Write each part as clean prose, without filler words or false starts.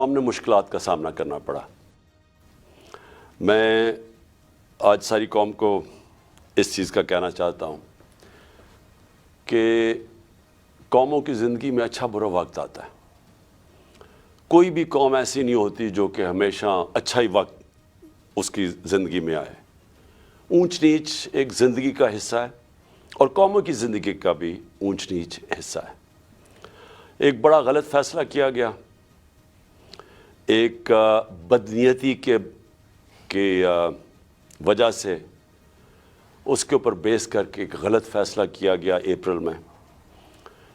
ہم نے مشکلات کا سامنا کرنا پڑا. میں آج ساری قوم کو اس چیز کا کہنا چاہتا ہوں کہ قوموں کی زندگی میں اچھا برا وقت آتا ہے. کوئی بھی قوم ایسی نہیں ہوتی جو کہ ہمیشہ اچھا ہی وقت اس کی زندگی میں آئے. اونچ نیچ ایک زندگی کا حصہ ہے اور قوموں کی زندگی کا بھی اونچ نیچ حصہ ہے. ایک بڑا غلط فیصلہ کیا گیا ایک بدنیتی کے وجہ سے، اس کے اوپر بیس کر کے ایک غلط فیصلہ کیا گیا اپریل میں.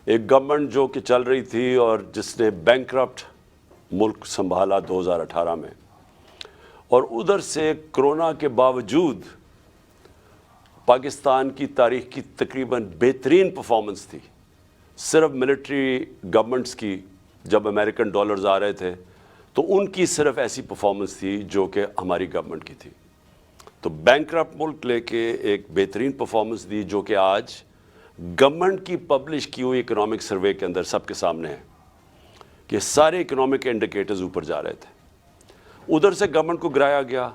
ایک گورنمنٹ جو کہ چل رہی تھی اور جس نے بینکرپٹ ملک سنبھالا 2018 میں، اور ادھر سے کرونا کے باوجود پاکستان کی تاریخ کی تقریباً بہترین پرفارمنس تھی. صرف ملٹری گورنمنٹس کی جب امریکن ڈالرز آ رہے تھے تو ان کی صرف ایسی پرفارمنس تھی جو کہ ہماری گورنمنٹ کی تھی. تو بینکرپٹ ملک لے کے ایک بہترین پرفارمنس دی جو کہ آج گورنمنٹ کی پبلش کی ہوئی اکنامک سروے کے اندر سب کے سامنے ہے کہ سارے اکنامک انڈیکیٹرز اوپر جا رہے تھے. ادھر سے گورنمنٹ کو گرایا گیا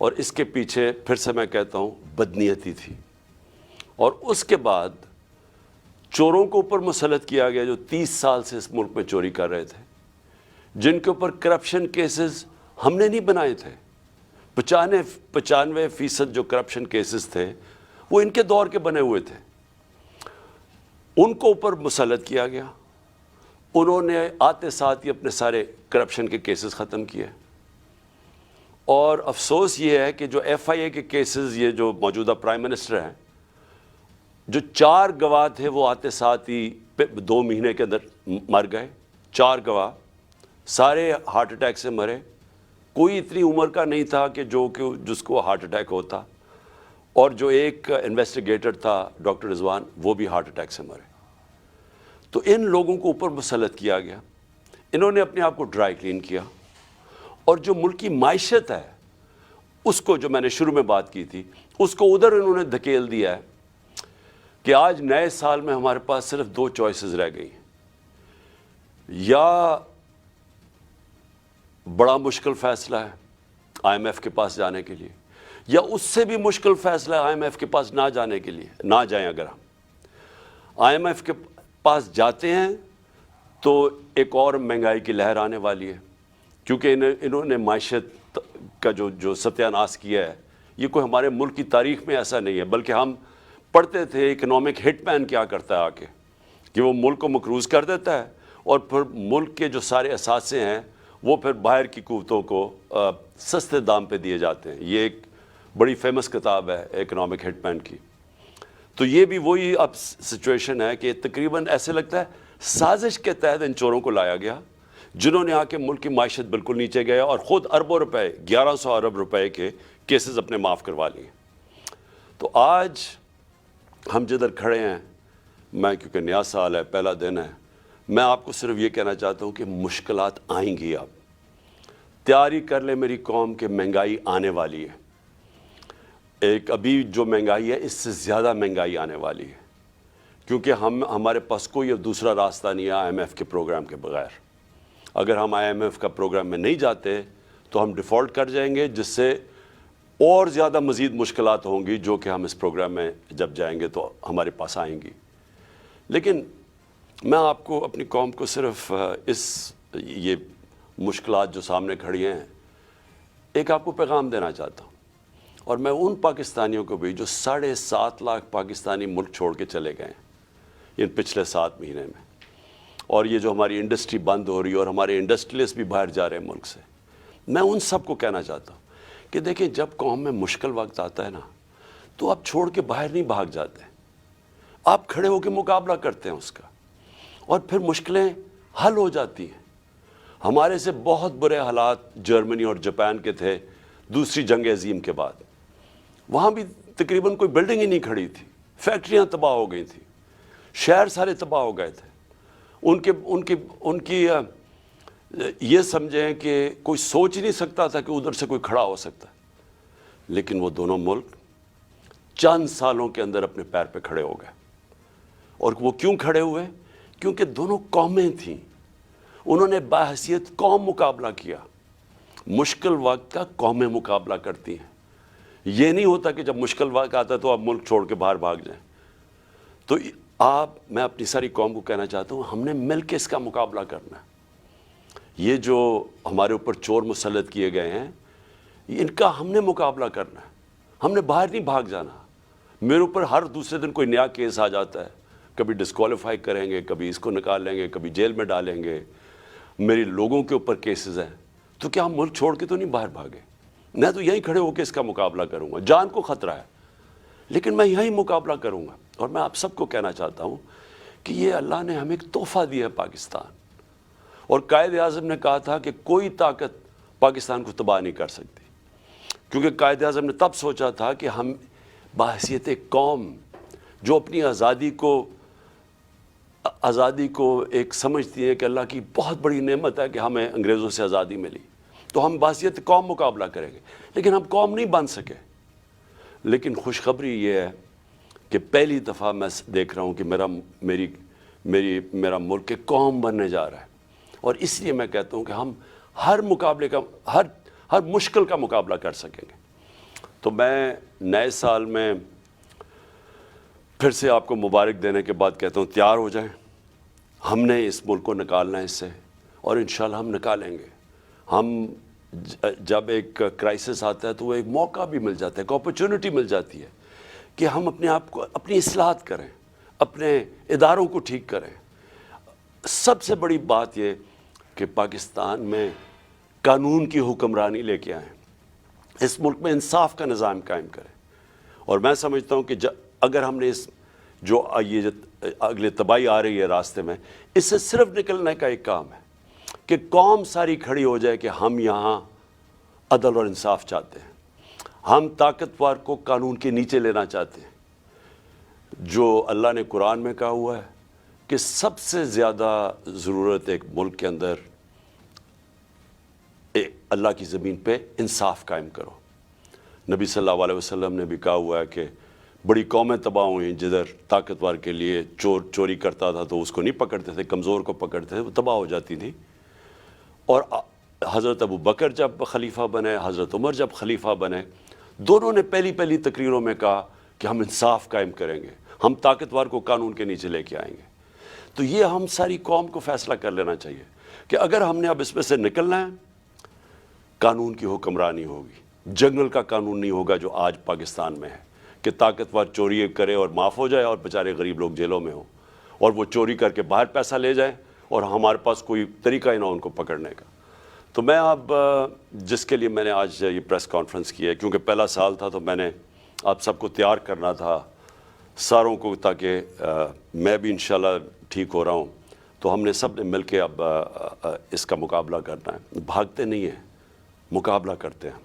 اور اس کے پیچھے پھر سے میں کہتا ہوں بدنیتی تھی. اور اس کے بعد چوروں کو اوپر مسلط کیا گیا جو 30 سال سے اس ملک میں چوری کر رہے تھے، جن کے اوپر کرپشن کیسز ہم نے نہیں بنائے تھے. 95% جو کرپشن کیسز تھے وہ ان کے دور کے بنے ہوئے تھے. ان کو اوپر مسلط کیا گیا. انہوں نے آتے ساتھ ہی اپنے سارے کرپشن کے کیسز ختم کیے. اور افسوس یہ ہے کہ جو ایف آئی اے کے کیسز، یہ جو موجودہ پرائم منسٹر ہیں، جو 4 گواہ تھے وہ آتے ساتھ ہی 2 مہینے کے اندر مر گئے. 4 گواہ سارے ہارٹ اٹیک سے مرے. کوئی اتنی عمر کا نہیں تھا کہ جس کو ہارٹ اٹیک ہوتا. اور جو ایک انویسٹیگیٹر تھا ڈاکٹر رضوان، وہ بھی ہارٹ اٹیک سے مرے. تو ان لوگوں کو اوپر مسلط کیا گیا. انہوں نے اپنے آپ کو ڈرائی کلین کیا اور جو ملک کی معیشت ہے اس کو، جو میں نے شروع میں بات کی تھی، اس کو ادھر انہوں نے دھکیل دیا ہے کہ آج نئے سال میں ہمارے پاس صرف 2 چوائسز رہ گئی ہیں. یا بڑا مشکل فیصلہ ہے آئی ایم ایف کے پاس جانے کے لیے، یا اس سے بھی مشکل فیصلہ ہے آئی ایم ایف کے پاس نہ جانے کے لیے. نہ جائیں. اگر ہم آئی ایم ایف کے پاس جاتے ہیں تو ایک اور مہنگائی کی لہر آنے والی ہے، کیونکہ انہوں نے معیشت کا جو ستیہ ناش کیا ہے، یہ کوئی ہمارے ملک کی تاریخ میں ایسا نہیں ہے. بلکہ ہم پڑھتے تھے اکنامک ہٹ مین کیا کرتا ہے آ کے، کہ وہ ملک کو مقروض کر دیتا ہے اور پھر ملک کے جو سارے اثاثے ہیں وہ پھر باہر کی قوتوں کو سستے دام پہ دیے جاتے ہیں. یہ ایک بڑی فیمس کتاب ہے اکنامک ہٹ مین کی. تو یہ بھی وہی اب سچویشن ہے کہ تقریباً ایسے لگتا ہے سازش کے تحت ان چوروں کو لایا گیا، جنہوں نے آ کے ملک کی معیشت بالکل نیچے گیا اور خود اربوں روپے، 1100 ارب روپے کے کیسز اپنے معاف کروا لیے. تو آج ہم جدھر کھڑے ہیں، میں کیونکہ نیا سال ہے، پہلا دن ہے، میں آپ کو صرف یہ کہنا چاہتا ہوں کہ مشکلات آئیں گی. اب تیاری کر لیں میری قوم کہ مہنگائی آنے والی ہے. ایک ابھی جو مہنگائی ہے اس سے زیادہ مہنگائی آنے والی ہے، کیونکہ ہمارے پاس کوئی اب دوسرا راستہ نہیں ہے آئی ایم ایف کے پروگرام کے بغیر. اگر ہم آئی ایم ایف کا پروگرام میں نہیں جاتے تو ہم ڈیفالٹ کر جائیں گے، جس سے اور زیادہ مزید مشکلات ہوں گی جو کہ ہم اس پروگرام میں جب جائیں گے تو ہمارے پاس آئیں گی. لیکن میں آپ کو، اپنی قوم کو، صرف یہ مشکلات جو سامنے کھڑی ہیں، ایک آپ کو پیغام دینا چاہتا ہوں. اور میں ان پاکستانیوں کو بھی جو 7.5 لاکھ پاکستانی ملک چھوڑ کے چلے گئے ہیں ان پچھلے 7 مہینے میں، اور یہ جو ہماری انڈسٹری بند ہو رہی ہے اور ہمارے انڈسٹریلسٹ بھی باہر جا رہے ہیں ملک سے، میں ان سب کو کہنا چاہتا ہوں کہ دیکھیں، جب قوم میں مشکل وقت آتا ہے نا، تو آپ چھوڑ کے باہر نہیں بھاگ جاتے، آپ کھڑے ہو کے مقابلہ کرتے ہیں اس کا، اور پھر مشکلیں حل ہو جاتی ہیں. ہمارے سے بہت برے حالات جرمنی اور جاپان کے تھے دوسری جنگ عظیم کے بعد. وہاں بھی تقریباً کوئی بلڈنگ ہی نہیں کھڑی تھی، فیکٹریاں تباہ ہو گئی تھیں، شہر سارے تباہ ہو گئے تھے. ان کی یہ سمجھیں کہ کوئی سوچ ہی نہیں سکتا تھا کہ ادھر سے کوئی کھڑا ہو سکتا ہے. لیکن وہ دونوں ملک چند سالوں کے اندر اپنے پیر پہ کھڑے ہو گئے. اور وہ کیوں کھڑے ہوئے؟ کیونکہ دونوں قومیں تھیں، انہوں نے باحثیت قوم مقابلہ کیا. مشکل وقت کا قومیں مقابلہ کرتی ہیں. یہ نہیں ہوتا کہ جب مشکل وقت آتا ہے تو آپ ملک چھوڑ کے باہر بھاگ جائیں. تو میں اپنی ساری قوم کو کہنا چاہتا ہوں، ہم نے مل کے اس کا مقابلہ کرنا ہے. یہ جو ہمارے اوپر چور مسلط کیے گئے ہیں، ان کا ہم نے مقابلہ کرنا ہے. ہم نے باہر نہیں بھاگ جانا. میرے اوپر ہر دوسرے دن کوئی نیا کیس آ جاتا ہے. کبھی ڈسکوالیفائی کریں گے، کبھی اس کو نکال لیں گے، کبھی جیل میں ڈالیں گے. میری لوگوں کے اوپر کیسز ہیں. تو کیا ہم ملک چھوڑ کے تو نہیں باہر بھاگے؟ میں تو یہیں کھڑے ہو کے اس کا مقابلہ کروں گا. جان کو خطرہ ہے لیکن میں یہیں مقابلہ کروں گا. اور میں آپ سب کو کہنا چاہتا ہوں کہ یہ اللہ نے ہمیں ایک تحفہ دیا ہے پاکستان. اور قائد اعظم نے کہا تھا کہ کوئی طاقت پاکستان کو تباہ نہیں کر سکتی. کیونکہ قائد اعظم نے تب سوچا تھا کہ ہم بحیثیت ایک قوم جو اپنی آزادی کو ایک سمجھتی ہے کہ اللہ کی بہت بڑی نعمت ہے کہ ہمیں انگریزوں سے آزادی ملی، تو ہم بحیثیت قوم مقابلہ کریں گے. لیکن ہم قوم نہیں بن سکے. لیکن خوشخبری یہ ہے کہ پہلی دفعہ میں دیکھ رہا ہوں کہ میرا ملک ایک قوم بننے جا رہا ہے. اور اس لیے میں کہتا ہوں کہ ہم ہر مقابلے کا ہر مشکل کا مقابلہ کر سکیں گے. تو میں نئے سال میں پھر سے آپ کو مبارک دینے کے بعد کہتا ہوں، تیار ہو جائیں. ہم نے اس ملک کو نکالنا ہے اس سے، اور انشاءاللہ ہم نکالیں گے. ہم جب ایک کرائسس آتا ہے تو وہ ایک موقع بھی مل جاتا ہے، ایک اپرچونٹی مل جاتی ہے کہ ہم اپنے آپ کو اپنی اصلاحات کریں، اپنے اداروں کو ٹھیک کریں. سب سے بڑی بات یہ کہ پاکستان میں قانون کی حکمرانی لے کے آئیں، اس ملک میں انصاف کا نظام قائم کریں. اور میں سمجھتا ہوں کہ اگر ہم نے جو اگلے تباہی آ رہی ہے راستے میں، اس سے صرف نکلنے کا ایک کام ہے کہ قوم ساری کھڑی ہو جائے کہ ہم یہاں عدل اور انصاف چاہتے ہیں. ہم طاقتور کو قانون کے نیچے لینا چاہتے ہیں. جو اللہ نے قرآن میں کہا ہوا ہے کہ سب سے زیادہ ضرورت ایک ملک کے اندر اللہ کی زمین پہ انصاف قائم کرو. نبی صلی اللہ علیہ وسلم نے بھی کہا ہوا ہے کہ بڑی قومیں تباہ ہوئیں جدھر طاقتور کے لیے چوری کرتا تھا تو اس کو نہیں پکڑتے تھے، کمزور کو پکڑتے تھے، وہ تباہ ہو جاتی تھی. اور حضرت ابو بکر جب خلیفہ بنے، حضرت عمر جب خلیفہ بنے، دونوں نے پہلی تقریروں میں کہا کہ ہم انصاف قائم کریں گے، ہم طاقتور کو قانون کے نیچے لے کے آئیں گے. تو یہ ہم ساری قوم کو فیصلہ کر لینا چاہیے کہ اگر ہم نے اب اس میں سے نکلنا ہے، قانون کی حکمرانی ہوگی. جنگل کا قانون نہیں ہوگا جو آج پاکستان میں ہے کہ طاقتور چوری کرے اور معاف ہو جائے اور بیچارے غریب لوگ جیلوں میں ہوں، اور وہ چوری کر کے باہر پیسہ لے جائیں اور ہمارے پاس کوئی طریقہ ہی نہ ان کو پکڑنے کا. تو میں اب جس کے لیے میں نے آج یہ پریس کانفرنس کی ہے، کیونکہ پہلا سال تھا تو میں نے آپ سب کو تیار کرنا تھا ساروں کو، تاکہ میں بھی انشاءاللہ ٹھیک ہو رہا ہوں. تو ہم نے سب نے مل کے اب اس کا مقابلہ کرنا ہے. بھاگتے نہیں ہیں، مقابلہ کرتے ہیں.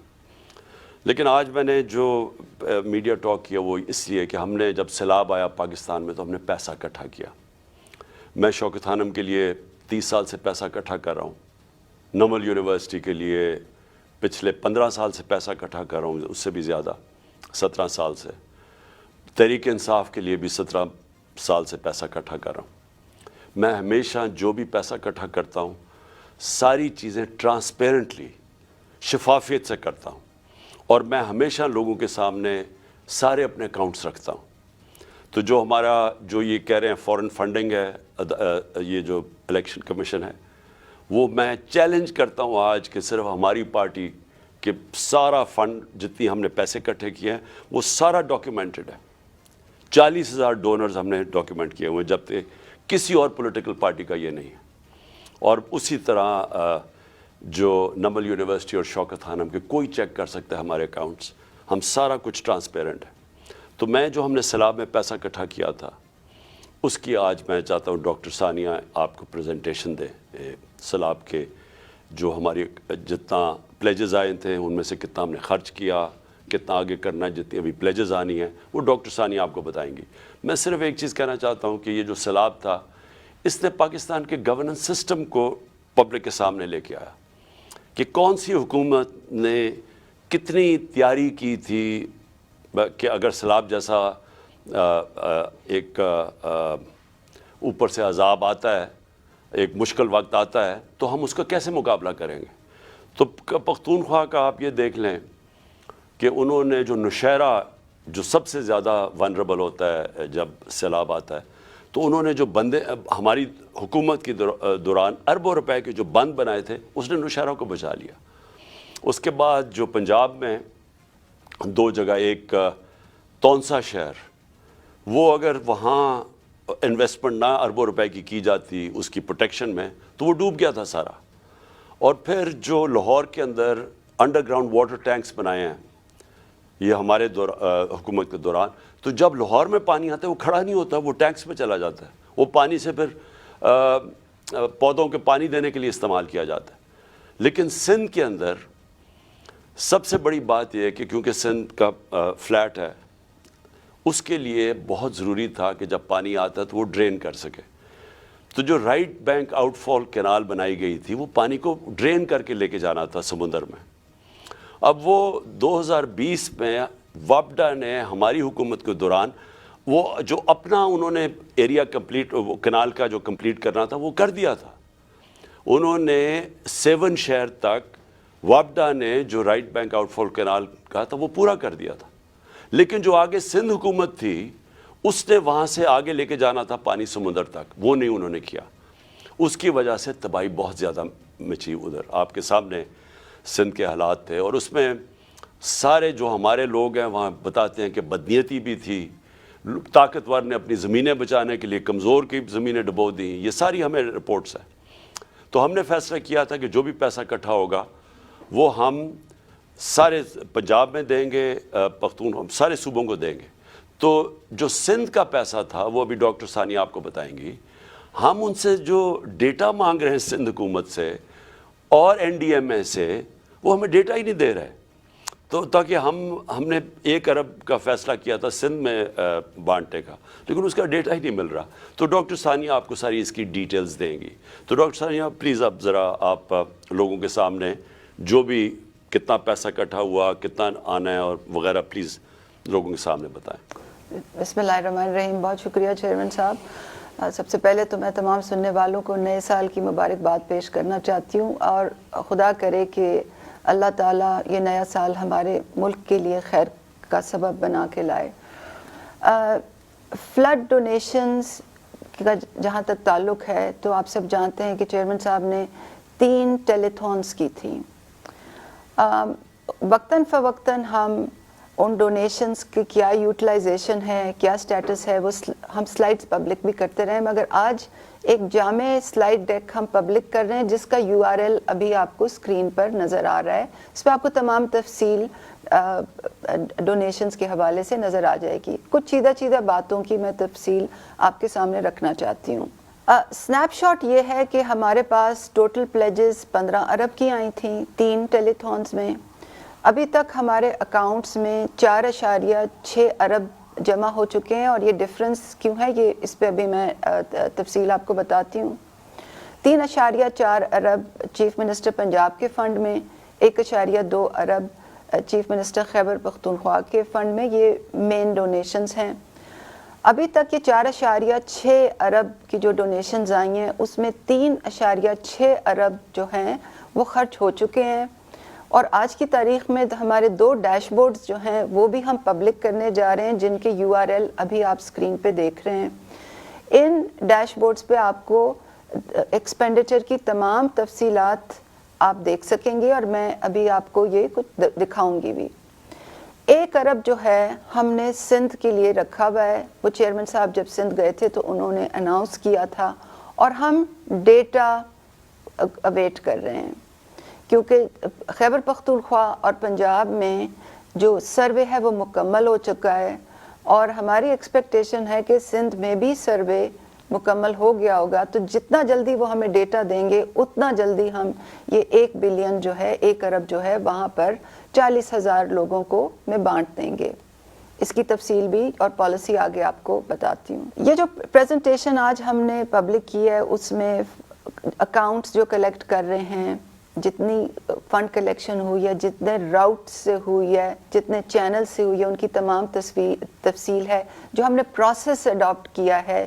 لیکن آج میں نے جو میڈیا ٹاک کیا وہ اس لیے کہ ہم نے جب سیلاب آیا پاکستان میں تو ہم نے پیسہ اکٹھا کیا. میں شوکت خانم کے لیے 30 سال سے پیسہ اکٹھا کر رہا ہوں. نمل یونیورسٹی کے لیے پچھلے 15 سال سے پیسہ اکٹھا کر رہا ہوں، اس سے بھی زیادہ 17 سال سے. تحریک انصاف کے لیے بھی 17 سال سے پیسہ اکٹھا کر رہا ہوں. میں ہمیشہ جو بھی پیسہ اکٹھا کرتا ہوں ساری چیزیں ٹرانسپیرنٹلی، شفافیت سے کرتا ہوں. اور میں ہمیشہ لوگوں کے سامنے سارے اپنے اکاؤنٹس رکھتا ہوں. تو جو ہمارا جو یہ کہہ رہے ہیں فورن فنڈنگ ہے، یہ جو الیکشن کمیشن ہے، وہ میں چیلنج کرتا ہوں آج کہ صرف ہماری پارٹی کے سارا فنڈ جتنی ہم نے پیسے اکٹھے کیے ہیں وہ سارا ڈاکیومنٹڈ ہے. 40,000 ڈونرز ہم نے ڈاکیومنٹ کیے ہوئے، جب تک کسی اور پولیٹیکل پارٹی کا یہ نہیں ہے. اور اسی طرح جو نمل یونیورسٹی اور شوکت خانم کے کوئی چیک کر سکتا ہے ہمارے اکاؤنٹس، ہم سارا کچھ ٹرانسپیرنٹ ہے. تو میں جو ہم نے سیلاب میں پیسہ اکٹھا کیا تھا اس کی آج میں چاہتا ہوں ڈاکٹر ثانیہ آپ کو پریزنٹیشن دے سیلاب کے، جو ہماری جتنا پلیجز آئے تھے ان میں سے کتنا ہم نے خرچ کیا، کتنا آگے کرنا ہے، جتنی ابھی پلیجز آنی ہیں وہ ڈاکٹر ثانیہ آپ کو بتائیں گی. میں صرف ایک چیز کہنا چاہتا ہوں کہ یہ جو سیلاب تھا اس نے پاکستان کے گورننس سسٹم کو پبلک کے سامنے لے کے آیا کہ کون سی حکومت نے کتنی تیاری کی تھی کہ اگر سیلاب جیسا ایک اوپر سے عذاب آتا ہے ایک مشکل وقت آتا ہے تو ہم اس کا کیسے مقابلہ کریں گے. تو پختونخوا کا آپ یہ دیکھ لیں کہ انہوں نے جو نوشہرہ جو سب سے زیادہ ونریبل ہوتا ہے جب سیلاب آتا ہے، تو انہوں نے جو بندے ہماری حکومت کی دوران اربوں روپے کے جو بند بنائے تھے اس نے نوشہرہ کو بچا لیا. اس کے بعد جو پنجاب میں 2 جگہ، ایک تونسا شہر، وہ اگر وہاں انویسٹمنٹ نہ اربوں روپے کی جاتی اس کی پروٹیکشن میں تو وہ ڈوب گیا تھا سارا. اور پھر جو لاہور کے اندر انڈر گراؤنڈ واٹر ٹینکس بنائے ہیں یہ ہمارے حکومت کے دوران، تو جب لاہور میں پانی آتا ہے وہ کھڑا نہیں ہوتا، وہ ٹینکس میں چلا جاتا ہے. وہ پانی سے پھر پودوں کے پانی دینے کے لیے استعمال کیا جاتا ہے. لیکن سندھ کے اندر سب سے بڑی بات یہ ہے کہ کیونکہ سندھ کا فلیٹ ہے، اس کے لیے بہت ضروری تھا کہ جب پانی آتا ہے تو وہ ڈرین کر سکے. تو جو رائٹ بینک آؤٹ فال کینال بنائی گئی تھی وہ پانی کو ڈرین کر کے لے کے جانا تھا سمندر میں. اب وہ 2020 میں وابڈا نے ہماری حکومت کے دوران وہ جو اپنا انہوں نے ایریا کمپلیٹ، وہ کینال کا جو کمپلیٹ کرنا تھا وہ کر دیا تھا. انہوں نے 7 شہر تک وابڈا نے جو رائٹ بینک آؤٹ فال کینال کا تھا وہ پورا کر دیا تھا. لیکن جو آگے سندھ حکومت تھی اس نے وہاں سے آگے لے کے جانا تھا پانی سمندر تک، وہ نہیں انہوں نے کیا. اس کی وجہ سے تباہی بہت زیادہ مچی. ادھر آپ کے سامنے سندھ کے حالات تھے، اور اس میں سارے جو ہمارے لوگ ہیں وہاں بتاتے ہیں کہ بدنیتی بھی تھی. طاقتور نے اپنی زمینیں بچانے کے لیے کمزور کی زمینیں ڈبو دیں. یہ ساری ہمیں رپورٹس ہیں. تو ہم نے فیصلہ کیا تھا کہ جو بھی پیسہ اکٹھا ہوگا وہ ہم سارے پنجاب میں دیں گے، سارے صوبوں کو دیں گے. تو جو سندھ کا پیسہ تھا وہ ابھی ڈاکٹر ثانیہ آپ کو بتائیں گی. ہم ان سے جو ڈیٹا مانگ رہے ہیں سندھ حکومت سے اور NDMA سے، وہ ہمیں ڈیٹا ہی نہیں دے رہے. تو تاکہ ہم نے 1 ارب کا فیصلہ کیا تھا سندھ میں بانٹنے کا، لیکن اس کا ڈیٹا ہی نہیں مل رہا. تو ڈاکٹر ثانیہ آپ کو ساری اس کی ڈیٹیلز دیں گی. تو ڈاکٹر ثانیہ پلیز اب ذرا آپ لوگوں کے سامنے جو بھی کتنا پیسہ اکٹھا ہوا، کتنا آنا ہے اور وغیرہ پلیز لوگوں کے سامنے بتائیں. بسم اللہ الرحمن الرحیم. بہت شکریہ چیئرمین صاحب. سب سے پہلے تو میں تمام سننے والوں کو نئے سال کی مبارکباد پیش کرنا چاہتی ہوں، اور خدا کرے کہ اللہ تعالیٰ یہ نیا سال ہمارے ملک کے لیے خیر کا سبب بنا کے لائے. فلڈ ڈونیشنز کا جہاں تک تعلق ہے تو آپ سب جانتے ہیں کہ چیئرمین صاحب نے 3 ٹیلیتھونس کی تھیں. وقتاً فوقتاً ہم ان ڈونیشنز کی کیا یوٹیلائزیشن ہے، کیا سٹیٹس ہے، وہ ہم سلائڈز پبلک بھی کرتے رہے، مگر آج ایک جامع سلائڈ ڈیک ہم پبلک کر رہے ہیں جس کا URL ابھی آپ کو سکرین پر نظر آ رہا ہے. اس پہ آپ کو تمام تفصیل ڈونیشنز کے حوالے سے نظر آ جائے گی. کچھ چیدہ باتوں کی میں تفصیل آپ کے سامنے رکھنا چاہتی ہوں. سنیپ شاٹ یہ ہے کہ ہمارے پاس ٹوٹل پلیجز 15 ارب کی آئی تھیں 3 ٹیلیتھونز میں. ابھی تک ہمارے اکاؤنٹس میں 4.6 ارب جمع ہو چکے ہیں، اور یہ ڈفرنس کیوں ہے یہ اس پہ ابھی میں تفصیل آپ کو بتاتی ہوں. 3.4 ارب چیف منسٹر پنجاب کے فنڈ میں، 1.2 ارب چیف منسٹر خیبر پختونخوا کے فنڈ میں. یہ مین ڈونیشنز ہیں. ابھی تک یہ 4.6 ارب کی جو ڈونیشنز آئی ہیں اس میں 3.6 ارب جو ہیں وہ خرچ ہو چکے ہیں. اور آج کی تاریخ میں ہمارے 2 ڈیش بورڈز جو ہیں وہ بھی ہم پبلک کرنے جا رہے ہیں، جن کے URL ابھی آپ سکرین پہ دیکھ رہے ہیں. ان ڈیش بورڈز پہ آپ کو ایکسپینڈیچر کی تمام تفصیلات آپ دیکھ سکیں گے، اور میں ابھی آپ کو یہ کچھ دکھاؤں گی بھی. 1 ارب جو ہے ہم نے سندھ کے لیے رکھا ہوا ہے. وہ چیئرمین صاحب جب سندھ گئے تھے تو انہوں نے اناؤنس کیا تھا، اور ہم ڈیٹا اویٹ کر رہے ہیں، کیونکہ خیبر پختونخوا اور پنجاب میں جو سروے ہے وہ مکمل ہو چکا ہے، اور ہماری ایکسپیکٹیشن ہے کہ سندھ میں بھی سروے مکمل ہو گیا ہوگا. تو جتنا جلدی وہ ہمیں ڈیٹا دیں گے اتنا جلدی ہم یہ 1 بلین جو ہے 1 ارب جو ہے وہاں پر 40,000 لوگوں کو میں بانٹ دیں گے. اس کی تفصیل بھی اور پالیسی آگے آپ کو بتاتی ہوں. یہ جو پریزنٹیشن آج ہم نے پبلک کی ہے اس میں اکاؤنٹس جو کلیکٹ کر رہے ہیں، جتنی فنڈ کلیکشن ہوئی ہے، جتنے راؤٹ سے ہوئی ہے، جتنے چینل سے ہوئی ہے، ان کی تمام تفصیل ہے. جو ہم نے پروسیس اڈاپٹ کیا ہے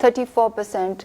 34%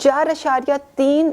4.3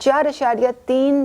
4.3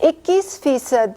21%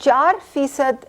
4%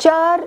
4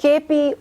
KP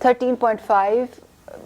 13.5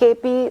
KP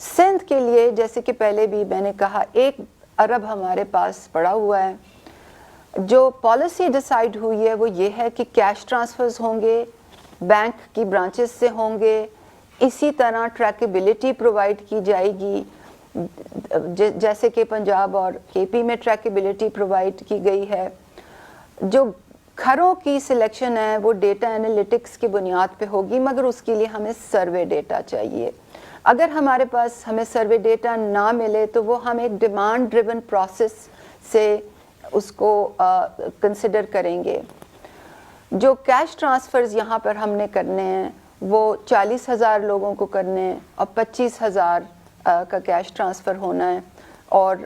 سندھ کے لیے جیسے کہ پہلے بھی میں نے کہا 1 ارب ہمارے پاس پڑا ہوا ہے. جو پالیسی ڈیسائیڈ ہوئی ہے وہ یہ ہے کہ کیش ٹرانسفرز ہوں گے, بینک کی برانچز سے ہوں گے, اسی طرح ٹریکیبلٹی پرووائڈ کی جائے گی جیسے کہ پنجاب اور کے پی میں ٹریکیبلٹی پرووائڈ کی گئی ہے. جو گھروں کی سلیکشن ہے وہ ڈیٹا انالیٹکس کی بنیاد پہ ہوگی, مگر اس کے لیے ہمیں سروے ڈیٹا چاہیے. اگر ہمارے پاس ہمیں سروے ڈیٹا نہ ملے تو وہ ہم ایک ڈیمانڈ ڈریون پروسیس سے اس کو کنسیڈر کریں گے. جو کیش ٹرانسفرز یہاں پر ہم نے کرنے ہیں وہ 40,000 لوگوں کو کرنے ہیں اور 25,000 کا کیش ٹرانسفر ہونا ہے, اور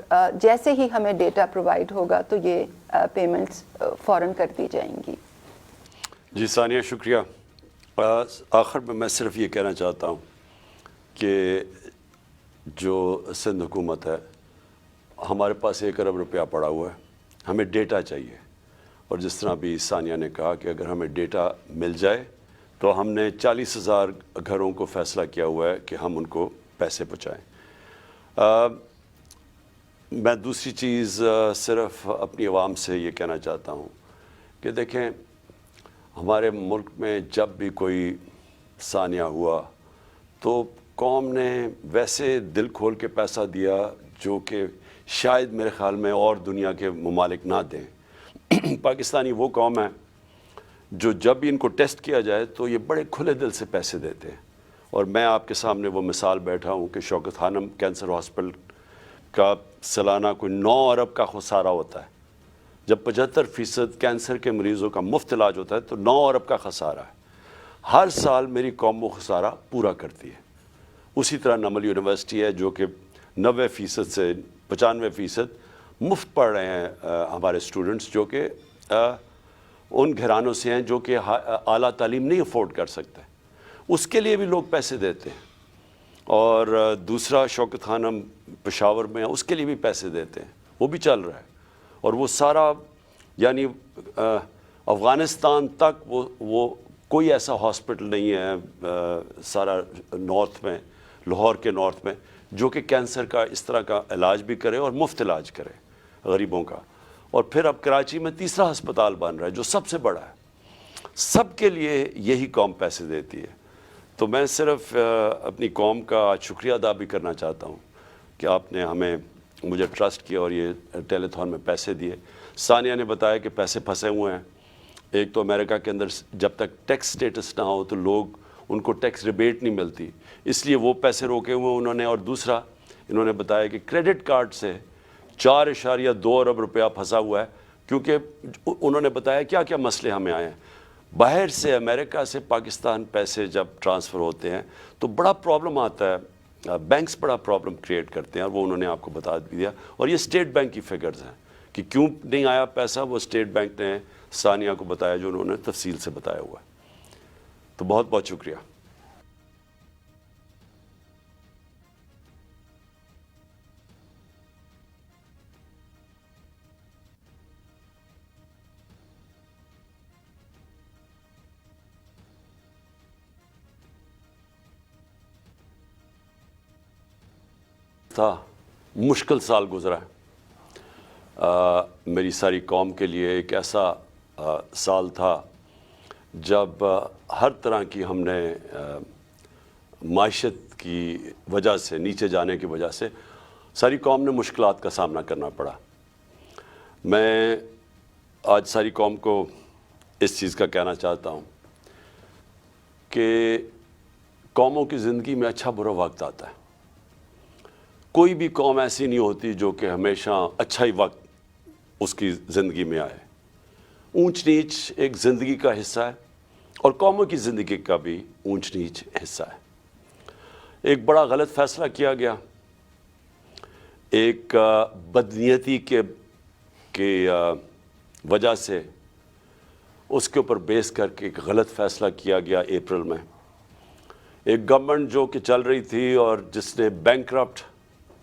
جیسے ہی ہمیں ڈیٹا پرووائڈ ہوگا تو یہ پیمنٹس فوراً کر دی جائیں گی. جی ثانیہ شکریہ. آخر میں صرف یہ کہنا چاہتا ہوں کہ جو سندھ حکومت ہے ہمارے پاس 1 ارب روپیہ پڑا ہوا ہے, ہمیں ڈیٹا چاہیے, اور جس طرح بھی ثانیہ نے کہا کہ اگر ہمیں ڈیٹا مل جائے تو ہم نے 40,000 گھروں کو فیصلہ کیا ہوا ہے کہ ہم ان کو پیسے پہنچائیں. میں دوسری چیز صرف اپنی عوام سے یہ کہنا چاہتا ہوں کہ دیکھیں, ہمارے ملک میں جب بھی کوئی ثانیہ ہوا تو قوم نے ویسے دل کھول کے پیسہ دیا جو کہ شاید میرے خیال میں اور دنیا کے ممالک نہ دیں. پاکستانی وہ قوم ہے جو جب بھی ان کو ٹیسٹ کیا جائے تو یہ بڑے کھلے دل سے پیسے دیتے ہیں, اور میں آپ کے سامنے وہ مثال بیٹھا ہوں کہ شوکت خانم کینسر ہاسپٹل کا سالانہ کوئی 9 ارب کا خسارہ ہوتا ہے. جب 75% کینسر کے مریضوں کا مفت علاج ہوتا ہے تو 9 ارب کا خسارہ ہے. ہر سال میری قوم وہ خسارہ پورا کرتی ہے. اسی طرح نمل یونیورسٹی ہے جو کہ 90% سے 95% مفت پڑھ رہے ہیں ہمارے اسٹوڈنٹس, جو کہ ان گھرانوں سے ہیں جو کہ اعلیٰ تعلیم نہیں افورڈ کر سکتے, اس کے لیے بھی لوگ پیسے دیتے ہیں. اور دوسرا شوکت خانم پشاور میں ہے, اس کے لیے بھی پیسے دیتے ہیں, وہ بھی چل رہا ہے. اور وہ سارا یعنی افغانستان تک وہ کوئی ایسا ہاسپٹل نہیں ہے سارا نارتھ میں, لاہور کے نارتھ میں, جو کہ کینسر کا اس طرح کا علاج بھی کرے اور مفت علاج کرے غریبوں کا. اور پھر اب کراچی میں تیسرا ہسپتال بن رہا ہے جو سب سے بڑا ہے. سب کے لیے یہی قوم پیسے دیتی ہے. تو میں صرف اپنی قوم کا شکریہ ادا بھی کرنا چاہتا ہوں کہ آپ نے مجھے ٹرسٹ کیا اور یہ ٹیلی تھون میں پیسے دیے. ثانیہ نے بتایا کہ پیسے پھنسے ہوئے ہیں. ایک تو امریکہ کے اندر جب تک ٹیکس سٹیٹس نہ ہو تو لوگ ان کو ٹیکس ریبیٹ نہیں ملتی, اس لیے وہ پیسے روکے ہوئے انہوں نے. اور دوسرا انہوں نے بتایا کہ کریڈٹ کارڈ سے 4.2 ارب روپیہ پھنسا ہوا ہے, کیونکہ انہوں نے بتایا کیا کیا مسئلے ہمیں آئے ہیں. باہر سے امریکہ سے پاکستان پیسے جب ٹرانسفر ہوتے ہیں تو بڑا پرابلم آتا ہے, بینکس بڑا پرابلم کریٹ کرتے ہیں, اور وہ انہوں نے آپ کو بتا دیا. اور یہ اسٹیٹ بینک کی فگرز ہیں کہ کیوں نہیں آیا پیسہ, وہ اسٹیٹ بینک نے ثانیہ کو بتایا جو انہوں نے تفصیل سے بتایا ہوا ہے. تو بہت بہت شکریہ. تھا مشکل سال گزرا ہے میری ساری قوم کے لیے. ایک ایسا سال تھا جب ہر طرح کی ہم نے معیشت کی وجہ سے, نیچے جانے کی وجہ سے ساری قوم نے مشکلات کا سامنا کرنا پڑا. میں آج ساری قوم کو اس چیز کا کہنا چاہتا ہوں کہ قوموں کی زندگی میں اچھا برا وقت آتا ہے. کوئی بھی قوم ایسی نہیں ہوتی جو کہ ہمیشہ اچھا ہی وقت اس کی زندگی میں آئے. اونچ نیچ ایک زندگی کا حصہ ہے, اور قوموں کی زندگی کا بھی اونچ نیچ حصہ ہے. ایک بڑا غلط فیصلہ کیا گیا, ایک بدنیتی کے وجہ سے اس کے اوپر بیس کر کے ایک غلط فیصلہ کیا گیا اپریل میں. ایک گورنمنٹ جو کہ چل رہی تھی اور جس نے بینکرپٹ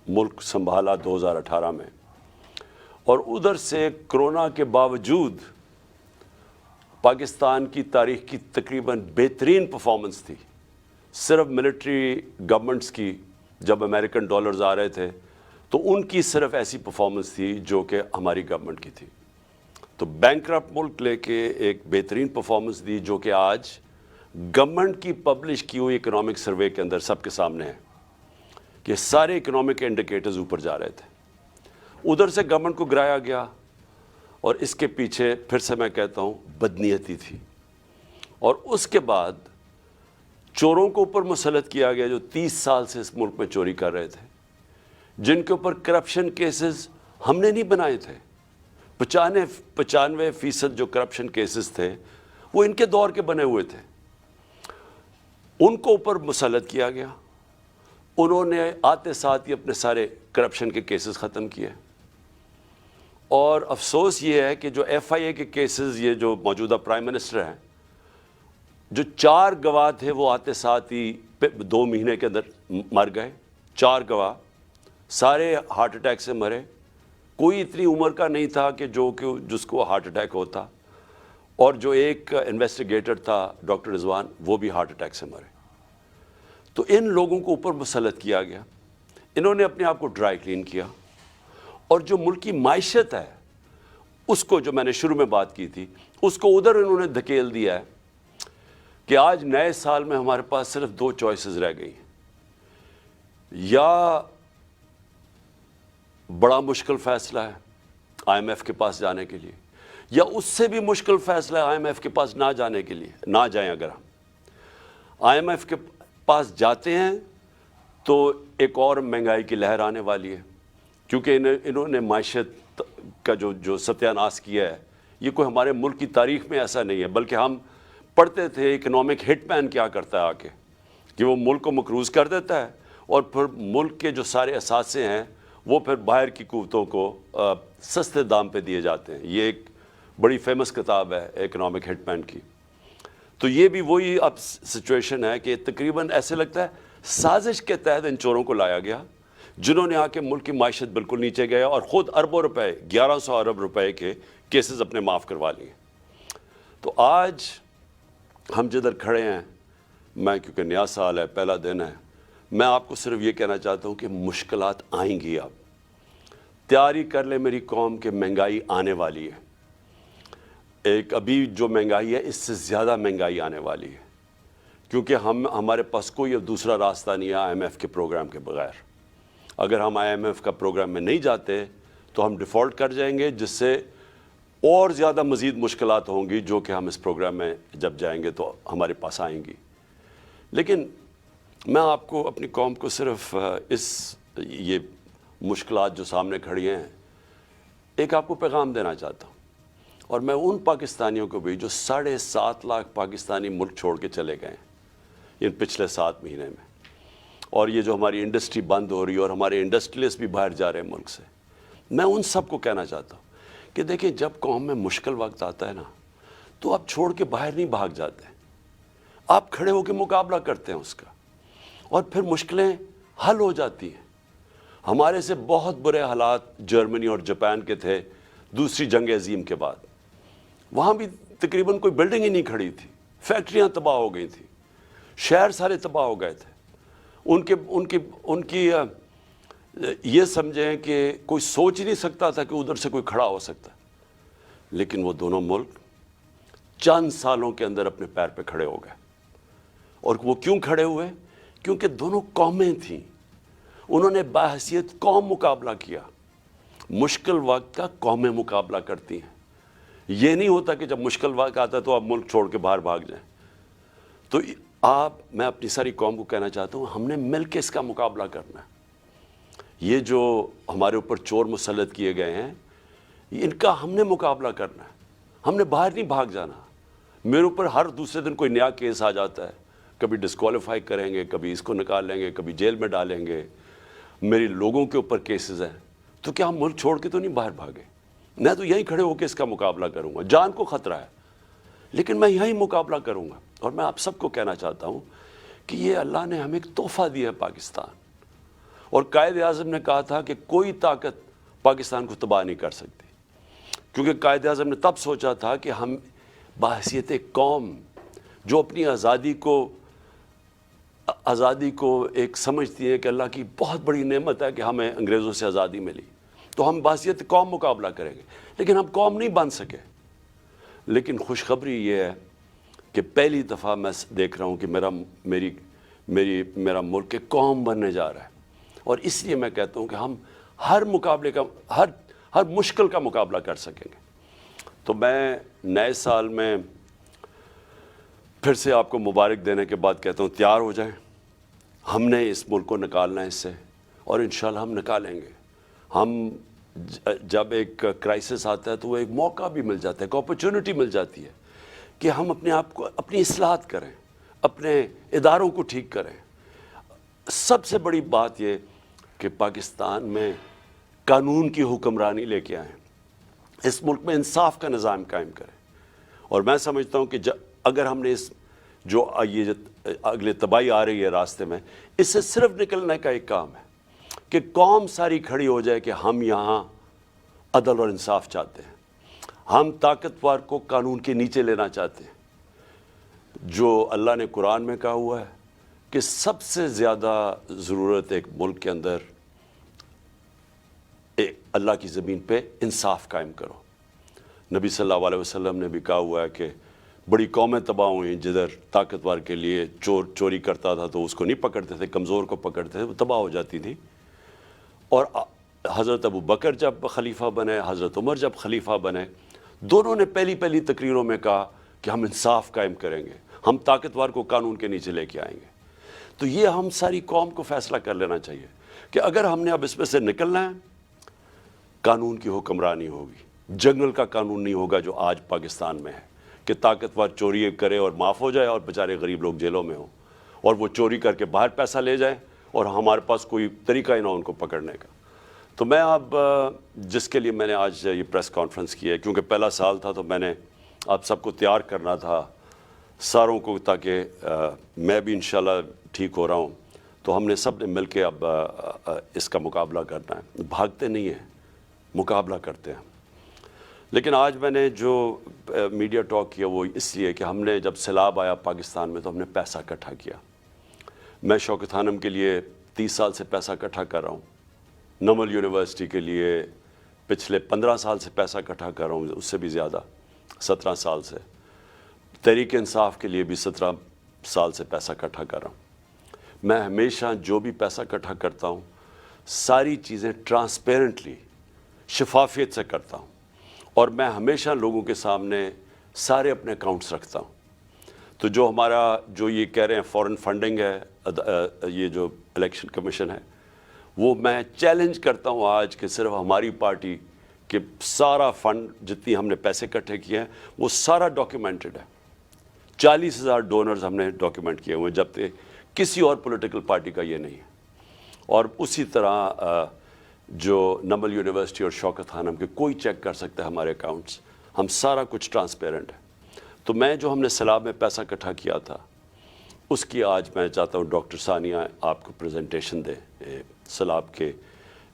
ملک سنبھالا 2018 میں, اور ادھر سے کرونا کے باوجود پاکستان کی تاریخ کی تقریباً بہترین پرفارمنس تھی. صرف ملٹری گورنمنٹس کی جب امریکن ڈالرز آ رہے تھے تو ان کی صرف ایسی پرفارمنس تھی جو کہ ہماری گورنمنٹ کی تھی. تو بینکرپٹ ملک لے کے ایک بہترین پرفارمنس دی جو کہ آج گورنمنٹ کی پبلش کی ہوئی اکنامک سروے کے اندر سب کے سامنے ہے کہ سارے اکنامک انڈیکیٹرز اوپر جا رہے تھے. ادھر سے گورنمنٹ کو گرایا گیا اور اس کے پیچھے پھر سے میں کہتا ہوں بدنیتی تھی. اور اس کے بعد چوروں کو اوپر مسلط کیا گیا جو 30 سال سے اس ملک میں چوری کر رہے تھے, جن کے اوپر کرپشن کیسز ہم نے نہیں بنائے تھے. 95% جو کرپشن کیسز تھے وہ ان کے دور کے بنے ہوئے تھے. ان کو اوپر مسلط کیا گیا. انہوں نے آتے ساتھ ہی اپنے سارے کرپشن کے کیسز ختم کیے. اور افسوس یہ ہے کہ جو FIA کے کیسز, یہ جو موجودہ پرائم منسٹر ہیں, جو 4 گواہ تھے وہ آتے ساتھ ہی 2 مہینے کے اندر مر گئے. 4 گواہ سارے ہارٹ اٹیک سے مرے. کوئی اتنی عمر کا نہیں تھا کہ جس کو ہارٹ اٹیک ہوتا. اور جو ایک انویسٹیگیٹر تھا ڈاکٹر رضوان, وہ بھی ہارٹ اٹیک سے مرے. تو ان لوگوں کو اوپر مسلط کیا گیا. انہوں نے اپنے آپ کو ڈرائی کلین کیا. اور جو ملک کی معیشت ہے اس کو, جو میں نے شروع میں بات کی تھی, اس کو ادھر انہوں نے دھکیل دیا ہے کہ آج نئے سال میں ہمارے پاس صرف 2 چوائسز رہ گئی ہیں. یا بڑا مشکل فیصلہ ہے IMF کے پاس جانے کے لیے, یا اس سے بھی مشکل فیصلہ ہے IMF کے پاس نہ جانے کے لیے. نہ جائیں. اگر ہم IMF کے پاس جاتے ہیں تو ایک اور مہنگائی کی لہر آنے والی ہے, کیونکہ انہوں نے معیشت کا جو ستیہ ناش کیا ہے, یہ کوئی ہمارے ملک کی تاریخ میں ایسا نہیں ہے. بلکہ ہم پڑھتے تھے اکنامک ہٹ مین کیا کرتا ہے آ کے, کہ وہ ملک کو مقروض کر دیتا ہے اور پھر ملک کے جو سارے اثاثے ہیں وہ پھر باہر کی قوتوں کو سستے دام پہ دیے جاتے ہیں. یہ ایک بڑی فیمس کتاب ہے اکنامک ہٹ مین کی. تو یہ بھی وہی اب سچویشن ہے کہ تقریباً ایسے لگتا ہے سازش کے تحت ان چوروں کو لایا گیا, جنہوں نے آ کے ملک کی معیشت بالکل نیچے گیا اور خود اربوں روپے, 1100 ارب روپے کے کیسز اپنے معاف کروا لیے. تو آج ہم جدھر کھڑے ہیں, میں کیونکہ نیا سال ہے, پہلا دن ہے, میں آپ کو صرف یہ کہنا چاہتا ہوں کہ مشکلات آئیں گی. اب تیاری کر لے میری قوم کہ مہنگائی آنے والی ہے. ایک ابھی جو مہنگائی ہے اس سے زیادہ مہنگائی آنے والی ہے, کیونکہ ہمارے پاس کوئی اب دوسرا راستہ نہیں ہے IMF کے پروگرام کے بغیر. اگر ہم IMF کا پروگرام میں نہیں جاتے تو ہم ڈیفالٹ کر جائیں گے, جس سے اور زیادہ مزید مشکلات ہوں گی جو کہ ہم اس پروگرام میں جب جائیں گے تو ہمارے پاس آئیں گی. لیکن میں آپ کو, اپنی قوم کو صرف یہ مشکلات جو سامنے کھڑی ہیں, ایک آپ کو پیغام دینا چاہتا ہوں. اور میں ان پاکستانیوں کو بھی جو 7.5 لاکھ پاکستانی ملک چھوڑ کے چلے گئے ہیں ان پچھلے 7 مہینے میں, اور یہ جو ہماری انڈسٹری بند ہو رہی ہے اور ہمارے انڈسٹریلسٹ بھی باہر جا رہے ہیں ملک سے, میں ان سب کو کہنا چاہتا ہوں کہ دیکھیں, جب قوم میں مشکل وقت آتا ہے نا, تو آپ چھوڑ کے باہر نہیں بھاگ جاتے, آپ کھڑے ہو کے مقابلہ کرتے ہیں اس کا, اور پھر مشکلیں حل ہو جاتی ہیں. ہمارے سے بہت برے حالات جرمنی اور جاپان کے تھے دوسری جنگ عظیم کے بعد. وہاں بھی تقریباً کوئی بلڈنگ ہی نہیں کھڑی تھی, فیکٹریاں تباہ ہو گئی تھیں, شہر سارے تباہ ہو گئے تھے. ان کی یہ سمجھیں کہ کوئی سوچ ہی نہیں سکتا تھا کہ ادھر سے کوئی کھڑا ہو سکتا. لیکن وہ دونوں ملک چند سالوں کے اندر اپنے پیر پہ کھڑے ہو گئے. اور وہ کیوں کھڑے ہوئے؟ کیونکہ دونوں قومیں تھیں, انہوں نے بحیثیت قوم مقابلہ کیا. مشکل وقت کا قومیں مقابلہ کرتی ہیں. یہ نہیں ہوتا کہ جب مشکل وقت آتا ہے تو آپ ملک چھوڑ کے باہر بھاگ جائیں. تو میں اپنی ساری قوم کو کہنا چاہتا ہوں, ہم نے مل کے اس کا مقابلہ کرنا ہے. یہ جو ہمارے اوپر چور مسلط کیے گئے ہیں, ان کا ہم نے مقابلہ کرنا ہے. ہم نے باہر نہیں بھاگ جانا. میرے اوپر ہر دوسرے دن کوئی نیا کیس آ جاتا ہے, کبھی ڈسکوالیفائی کریں گے, کبھی اس کو نکال لیں گے, کبھی جیل میں ڈالیں گے. میری لوگوں کے اوپر کیسز ہیں, تو کیا ہم ملک چھوڑ کے تو نہیں باہر بھاگے؟ میں تو یہیں کھڑے ہو کے اس کا مقابلہ کروں گا. جان کو خطرہ ہے لیکن میں یہیں مقابلہ کروں گا. اور میں آپ سب کو کہنا چاہتا ہوں کہ یہ اللہ نے ہمیں ایک تحفہ دیا ہے پاکستان, اور قائد اعظم نے کہا تھا کہ کوئی طاقت پاکستان کو تباہ نہیں کر سکتی. کیونکہ قائد اعظم نے تب سوچا تھا کہ ہم بحیثیت قوم جو اپنی آزادی کو آزادی کو ایک سمجھتی ہیں کہ اللہ کی بہت بڑی نعمت ہے کہ ہمیں انگریزوں سے آزادی ملی، تو ہم بحیثیت قوم مقابلہ کریں گے، لیکن ہم قوم نہیں بن سکے۔ لیکن خوشخبری یہ ہے کہ پہلی دفعہ میں دیکھ رہا ہوں کہ میرا ملک ایک قوم بننے جا رہا ہے، اور اس لیے میں کہتا ہوں کہ ہم ہر مقابلے کا ہر مشکل کا مقابلہ کر سکیں گے۔ تو میں نئے سال میں پھر سے آپ کو مبارک دینے کے بعد کہتا ہوں تیار ہو جائیں، ہم نے اس ملک کو نکالنا ہے اس سے، اور انشاءاللہ ہم نکالیں گے۔ ہم جب ایک کرائسس آتا ہے تو وہ ایک موقع بھی مل جاتا ہے، ایک اپرچونٹی مل جاتی ہے کہ ہم اپنے آپ کو اپنی اصلاحات کریں، اپنے اداروں کو ٹھیک کریں۔ سب سے بڑی بات یہ کہ پاکستان میں قانون کی حکمرانی لے کے آئیں، اس ملک میں انصاف کا نظام قائم کریں۔ اور میں سمجھتا ہوں کہ اگر ہم نے یہ اگلے تباہی آ رہی ہے راستے میں، اس سے صرف نکلنے کا ایک کام ہے کہ قوم ساری کھڑی ہو جائے کہ ہم یہاں عدل اور انصاف چاہتے ہیں، ہم طاقتور کو قانون کے نیچے لینا چاہتے ہیں۔ جو اللہ نے قرآن میں کہا ہوا ہے کہ سب سے زیادہ ضرورت ایک ملک کے اندر اللہ کی زمین پہ انصاف قائم کرو۔ نبی صلی اللہ علیہ وسلم نے بھی کہا ہوا ہے کہ بڑی قومیں تباہ ہوئیں جدھر طاقتور کے لیے چوری کرتا تھا تو اس کو نہیں پکڑتے تھے، کمزور کو پکڑتے تھے، وہ تباہ ہو جاتی تھی۔ اور حضرت ابو بکر جب خلیفہ بنے، حضرت عمر جب خلیفہ بنے، دونوں نے پہلی تقریروں میں کہا کہ ہم انصاف قائم کریں گے، ہم طاقتور کو قانون کے نیچے لے کے آئیں گے۔ تو یہ ہم ساری قوم کو فیصلہ کر لینا چاہیے کہ اگر ہم نے اب اس میں سے نکلنا ہے، قانون کی حکمرانی ہوگی، جنگل کا قانون نہیں ہوگا جو آج پاکستان میں ہے کہ طاقتور چوری کرے اور معاف ہو جائے اور بیچارے غریب لوگ جیلوں میں ہوں، اور وہ چوری کر کے باہر پیسہ لے جائیں اور ہمارے پاس کوئی طریقہ ہی نہ ان کو پکڑنے کا۔ تو میں اب جس کے لیے میں نے آج یہ پریس کانفرنس کی ہے، کیونکہ پہلا سال تھا تو میں نے آپ سب کو تیار کرنا تھا ساروں کو، تاکہ میں بھی انشاءاللہ ٹھیک ہو رہا ہوں، تو ہم نے سب نے مل کے اب اس کا مقابلہ کرنا ہے۔ بھاگتے نہیں ہیں، مقابلہ کرتے ہیں۔ لیکن آج میں نے جو میڈیا ٹاک کیا وہ اس لیے کہ ہم نے جب سیلاب آیا پاکستان میں تو ہم نے پیسہ اکٹھا کیا۔ میں شوکت خانم کے لیے 30 سال سے پیسہ اکٹھا کر رہا ہوں، نمل یونیورسٹی کے لیے پچھلے 15 سال سے پیسہ اکٹھا کر رہا ہوں، اس سے بھی زیادہ 17 سال سے، تحریک انصاف کے لیے بھی 17 سال سے پیسہ اکٹھا کر رہا ہوں۔ میں ہمیشہ جو بھی پیسہ اکٹھا کرتا ہوں ساری چیزیں ٹرانسپیرنٹلی، شفافیت سے کرتا ہوں، اور میں ہمیشہ لوگوں کے سامنے سارے اپنے اکاؤنٹس رکھتا ہوں۔ تو جو ہمارا جو یہ کہہ رہے ہیں فورن فنڈنگ ہے، یہ جو الیکشن کمیشن ہے، وہ میں چیلنج کرتا ہوں آج کہ صرف ہماری پارٹی کے سارا فنڈ جتنی ہم نے پیسے اکٹھے کیے ہیں وہ سارا ڈاکیومنٹڈ ہے۔ 40,000 ڈونرز ہم نے ڈاکیومنٹ کیے ہوئے، جبکہ کسی اور پولیٹیکل پارٹی کا یہ نہیں ہے۔ اور اسی طرح جو نمل یونیورسٹی اور شوکت خانم کے کوئی چیک کر سکتا ہے ہمارے اکاؤنٹس، ہم سارا کچھ ٹرانسپیرنٹ ہے۔ تو میں جو ہم نے سیلاب میں پیسہ اکٹھا کیا تھا اس کی آج میں چاہتا ہوں ڈاکٹر ثانیہ آپ کو پریزنٹیشن دے، سیلاب کے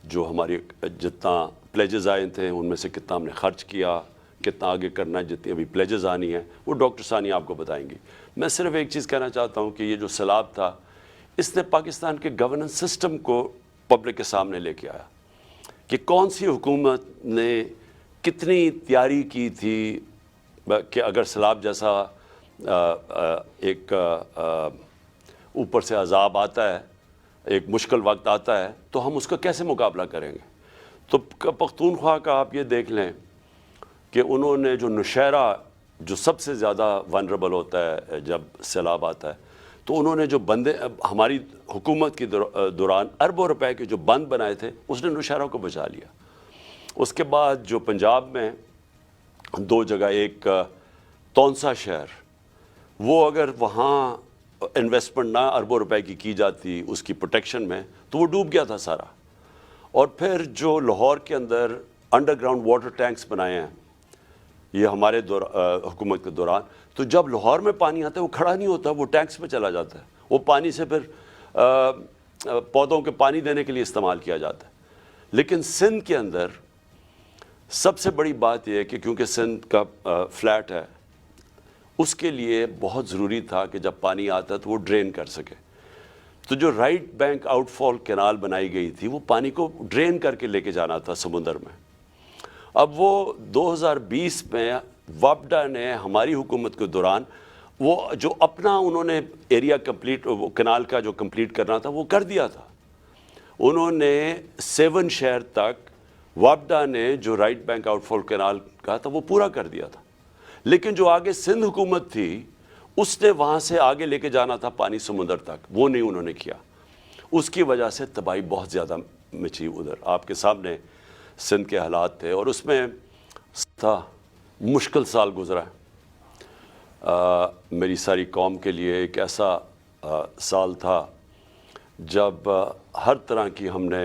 جو ہماری جتنا پلیجز آئے تھے ان میں سے کتنا ہم نے خرچ کیا، کتنا آگے کرنا ہے، جتنی ابھی پلیجز آنی ہیں وہ ڈاکٹر ثانیہ آپ کو بتائیں گی۔ میں صرف ایک چیز کہنا چاہتا ہوں کہ یہ جو سیلاب تھا اس نے پاکستان کے گورننس سسٹم کو پبلک کے سامنے لے کے آیا کہ کون سی حکومت نے کتنی تیاری کی تھی کہ اگر سیلاب جیسا ایک اوپر سے عذاب آتا ہے، ایک مشکل وقت آتا ہے تو ہم اس کا کیسے مقابلہ کریں گے۔ تو پختونخوا کا آپ یہ دیکھ لیں کہ انہوں نے جو نوشہرہ جو سب سے زیادہ ونربل ہوتا ہے جب سیلاب آتا ہے، تو انہوں نے جو بندے ہماری حکومت کی دوران اربوں روپے کے جو بند بنائے تھے اس نے نوشہرہ کو بچا لیا۔ اس کے بعد جو پنجاب میں 2 جگہ، ایک تونسا شہر، وہ اگر وہاں انویسٹمنٹ نہ اربوں روپے کی جاتی اس کی پروٹیکشن میں تو وہ ڈوب گیا تھا سارا۔ اور پھر جو لاہور کے اندر انڈر گراؤنڈ واٹر ٹینکس بنائے ہیں یہ ہمارے حکومت کے دوران، تو جب لاہور میں پانی آتا ہے وہ کھڑا نہیں ہوتا، وہ ٹینکس میں چلا جاتا ہے، وہ پانی سے پھر پودوں کے پانی دینے کے لیے استعمال کیا جاتا ہے۔ لیکن سندھ کے اندر سب سے بڑی بات یہ ہے کہ کیونکہ سندھ کا فلیٹ ہے، اس کے لیے بہت ضروری تھا کہ جب پانی آتا ہے تو وہ ڈرین کر سکے۔ تو جو رائٹ بینک آؤٹ فال کینال بنائی گئی تھی وہ پانی کو ڈرین کر کے لے کے جانا تھا سمندر میں. اب وہ 2020 میں وابڈا نے ہماری حکومت کے دوران وہ جو اپنا انہوں نے ایریا کمپلیٹ وہ کینال کا جو کمپلیٹ کرنا تھا وہ کر دیا تھا. انہوں نے 7 شہر تک وابڈا نے جو رائٹ بینک آؤٹ فال کینال کا تھا وہ پورا کر دیا تھا. لیکن جو آگے سندھ حکومت تھی اس نے وہاں سے آگے لے کے جانا تھا پانی سمندر تک, وہ نہیں انہوں نے کیا. اس کی وجہ سے تباہی بہت زیادہ مچی ادھر. آپ کے سامنے سندھ کے حالات تھے اور اس میں تھا مشکل سال گزرا. میری ساری قوم کے لیے ایک ایسا سال تھا جب ہر طرح کی ہم نے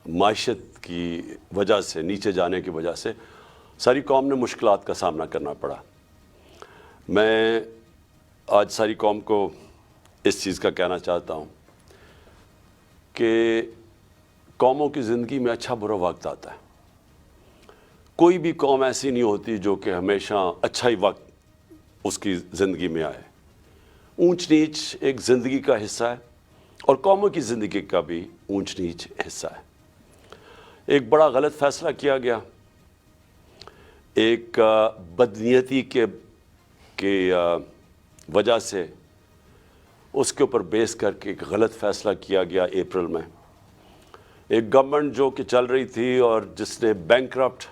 معیشت کی وجہ سے نیچے جانے کی وجہ سے ساری قوم نے مشکلات کا سامنا کرنا پڑا. میں آج ساری قوم کو اس چیز کا کہنا چاہتا ہوں کہ قوموں کی زندگی میں اچھا برا وقت آتا ہے. کوئی بھی قوم ایسی نہیں ہوتی جو کہ ہمیشہ اچھا ہی وقت اس کی زندگی میں آئے. اونچ نیچ ایک زندگی کا حصہ ہے اور قوموں کی زندگی کا بھی اونچ نیچ حصہ ہے. ایک بڑا غلط فیصلہ کیا گیا, ایک بدنیتی کے وجہ سے اس کے اوپر بیس کر کے ایک غلط فیصلہ کیا گیا اپریل میں. ایک گورنمنٹ جو کہ چل رہی تھی اور جس نے بینکرپٹ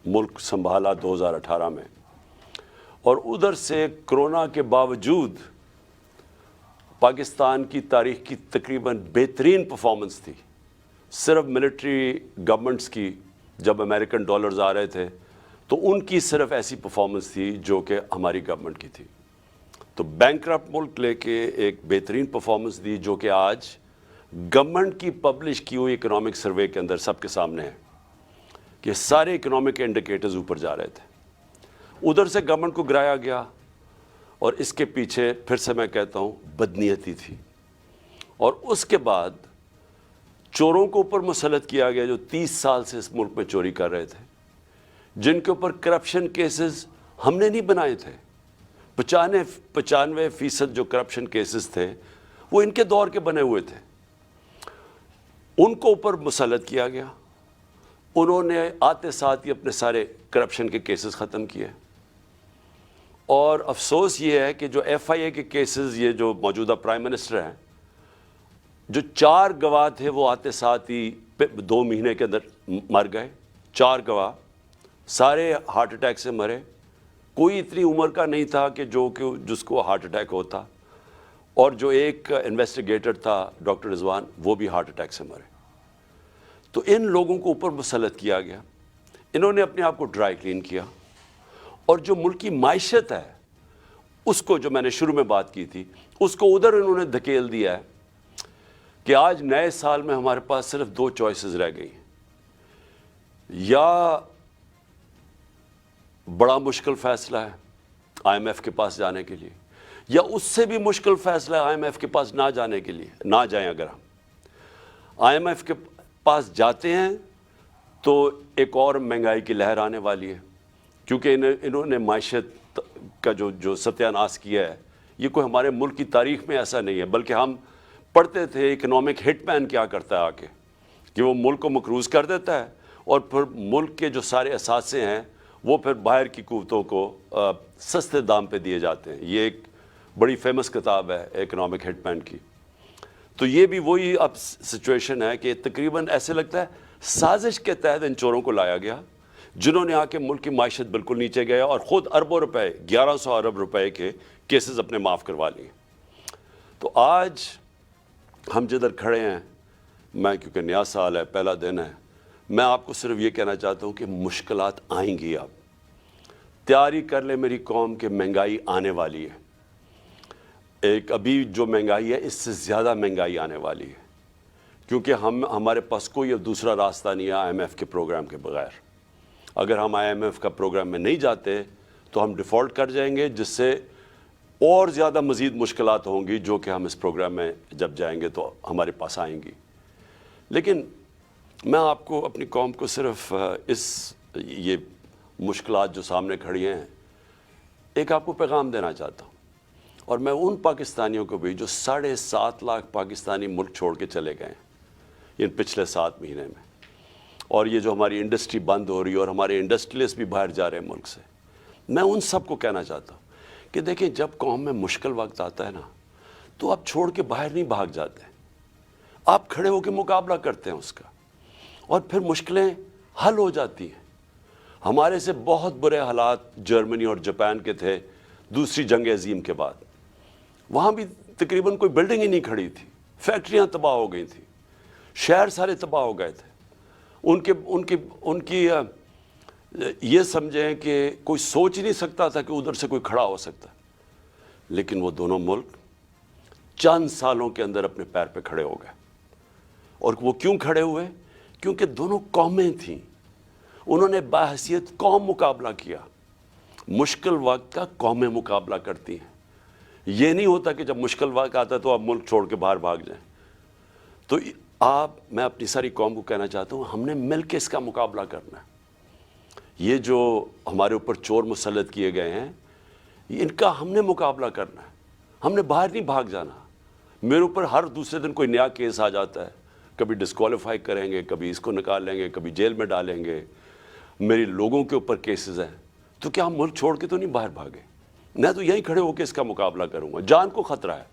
ملک سنبھالا 2018 میں, اور ادھر سے کرونا کے باوجود پاکستان کی تاریخ کی تقریباً بہترین پرفارمنس تھی. صرف ملٹری گورنمنٹس کی جب امریکن ڈالرز آ رہے تھے تو ان کی صرف ایسی پرفارمنس تھی جو کہ ہماری گورنمنٹ کی تھی. تو بینکرپٹ ملک لے کے ایک بہترین پرفارمنس دی جو کہ آج گورنمنٹ کی پبلش کی ہوئی اکنامک سروے کے اندر سب کے سامنے ہے کہ سارے اکنامک انڈیکیٹرز اوپر جا رہے تھے. ادھر سے گورنمنٹ کو گرایا گیا اور اس کے پیچھے پھر سے میں کہتا ہوں بدنیتی تھی. اور اس کے بعد چوروں کو اوپر مسلط کیا گیا جو 30 سال سے اس ملک میں چوری کر رہے تھے, جن کے اوپر کرپشن کیسز ہم نے نہیں بنائے تھے. 95% جو کرپشن کیسز تھے وہ ان کے دور کے بنے ہوئے تھے. ان کو اوپر مسلط کیا گیا. انہوں نے آتے ساتھ ہی اپنے سارے کرپشن کے کیسز ختم کیے. اور افسوس یہ ہے کہ جو ایف آئی اے کے کیسز, یہ جو موجودہ پرائم منسٹر ہیں, جو 4 گواہ تھے وہ آتے ساتھ ہی 2 مہینے کے اندر مر گئے. 4 گواہ سارے ہارٹ اٹیک سے مرے. کوئی اتنی عمر کا نہیں تھا کہ جس کو ہارٹ اٹیک ہوتا. اور جو ایک انویسٹیگیٹر تھا ڈاکٹر رضوان, وہ بھی ہارٹ اٹیک سے مرے. تو ان لوگوں کو اوپر مسلط کیا گیا. انہوں نے اپنے آپ کو ڈرائی کلین کیا اور جو ملک کی معیشت ہے اس کو, جو میں نے شروع میں بات کی تھی, اس کو ادھر انہوں نے دھکیل دیا ہے کہ آج نئے سال میں ہمارے پاس صرف 2 چوائسز رہ گئی ہیں. یا بڑا مشکل فیصلہ ہے آئی ایم ایف کے پاس جانے کے لیے, یا اس سے بھی مشکل فیصلہ ہے آئی ایم ایف کے پاس نہ جانے کے لیے. نہ جائیں. اگر ہم آئی ایم ایف کے پاس جاتے ہیں تو ایک اور مہنگائی کی لہر آنے والی ہے, کیونکہ انہوں نے معیشت کا جو ستیہ ناش کیا ہے یہ کوئی ہمارے ملک کی تاریخ میں ایسا نہیں ہے. بلکہ ہم پڑھتے تھے اکنامک ہٹ مین کیا کرتا ہے آ کے, کہ وہ ملک کو مقروض کر دیتا ہے اور پھر ملک کے جو سارے اثاثے ہیں وہ پھر باہر کی قوتوں کو سستے دام پہ دیے جاتے ہیں. یہ ایک بڑی فیمس کتاب ہے اکنامک ہٹ مین کی. تو یہ بھی وہی اب سچویشن ہے کہ تقریباً ایسے لگتا ہے سازش کے تحت ان چوروں کو لایا گیا جنہوں نے آ کے ملک کی معیشت بالکل نیچے گیا اور خود اربوں روپے 1100 ارب روپے کے کیسز اپنے معاف کروا لیے. تو آج ہم جدھر کھڑے ہیں, میں کیونکہ نیا سال ہے, پہلا دن ہے, میں آپ کو صرف یہ کہنا چاہتا ہوں کہ مشکلات آئیں گی. اب تیاری کر لیں میری قوم کہ مہنگائی آنے والی ہے. ایک ابھی جو مہنگائی ہے اس سے زیادہ مہنگائی آنے والی ہے, کیونکہ ہمارے پاس کوئی اب دوسرا راستہ نہیں ہے آئی ایم ایف کے پروگرام کے بغیر. اگر ہم آئی ایم ایف کا پروگرام میں نہیں جاتے تو ہم ڈیفالٹ کر جائیں گے, جس سے اور زیادہ مزید مشکلات ہوں گی جو کہ ہم اس پروگرام میں جب جائیں گے تو ہمارے پاس آئیں گی. لیکن میں آپ کو, اپنی قوم کو صرف یہ مشکلات جو سامنے کھڑی ہیں ایک آپ کو پیغام دینا چاہتا ہوں, اور میں ان پاکستانیوں کو بھی جو 7.5 لاکھ پاکستانی ملک چھوڑ کے چلے گئے ہیں ان پچھلے 7 مہینے میں، اور یہ جو ہماری انڈسٹری بند ہو رہی ہے اور ہمارے انڈسٹریلسٹ بھی باہر جا رہے ہیں ملک سے، میں ان سب کو کہنا چاہتا ہوں کہ دیکھیں جب قوم میں مشکل وقت آتا ہے نا تو آپ چھوڑ کے باہر نہیں بھاگ جاتے، آپ کھڑے ہو کے مقابلہ کرتے ہیں اس کا، اور پھر مشکلیں حل ہو جاتی ہیں۔ ہمارے سے بہت برے حالات جرمنی اور جاپان کے تھے دوسری جنگ عظیم کے بعد، وہاں بھی تقریباً کوئی بلڈنگ ہی نہیں کھڑی تھی، فیکٹریاں تباہ ہو گئی تھیں، شہر سارے تباہ ہو گئے تھے۔ ان کی یہ سمجھیں کہ کوئی سوچ ہی نہیں سکتا تھا کہ ادھر سے کوئی کھڑا ہو سکتا، لیکن وہ دونوں ملک چند سالوں کے اندر اپنے پیر پہ کھڑے ہو گئے۔ اور وہ کیوں کھڑے ہوئے؟ کیونکہ دونوں قومیں تھیں، انہوں نے باحثیت قوم مقابلہ کیا۔ مشکل وقت کا قومیں مقابلہ کرتی ہیں، یہ نہیں ہوتا کہ جب مشکل وقت آتا ہے تو آپ ملک چھوڑ کے باہر بھاگ جائیں۔ تو میں اپنی ساری قوم کو کہنا چاہتا ہوں ہم نے مل کے اس کا مقابلہ کرنا ہے۔ یہ جو ہمارے اوپر چور مسلط کیے گئے ہیں ان کا ہم نے مقابلہ کرنا ہے، ہم نے باہر نہیں بھاگ جانا۔ میرے اوپر ہر دوسرے دن کوئی نیا کیس آ جاتا ہے، کبھی ڈسکوالیفائی کریں گے، کبھی اس کو نکال لیں گے، کبھی جیل میں ڈالیں گے، میری لوگوں کے اوپر کیسز ہیں، تو کیا ہم ملک چھوڑ کے تو نہیں باہر بھاگے؟ میں تو یہیں کھڑے ہو کے اس کا مقابلہ کروں گا، جان کو خطرہ ہے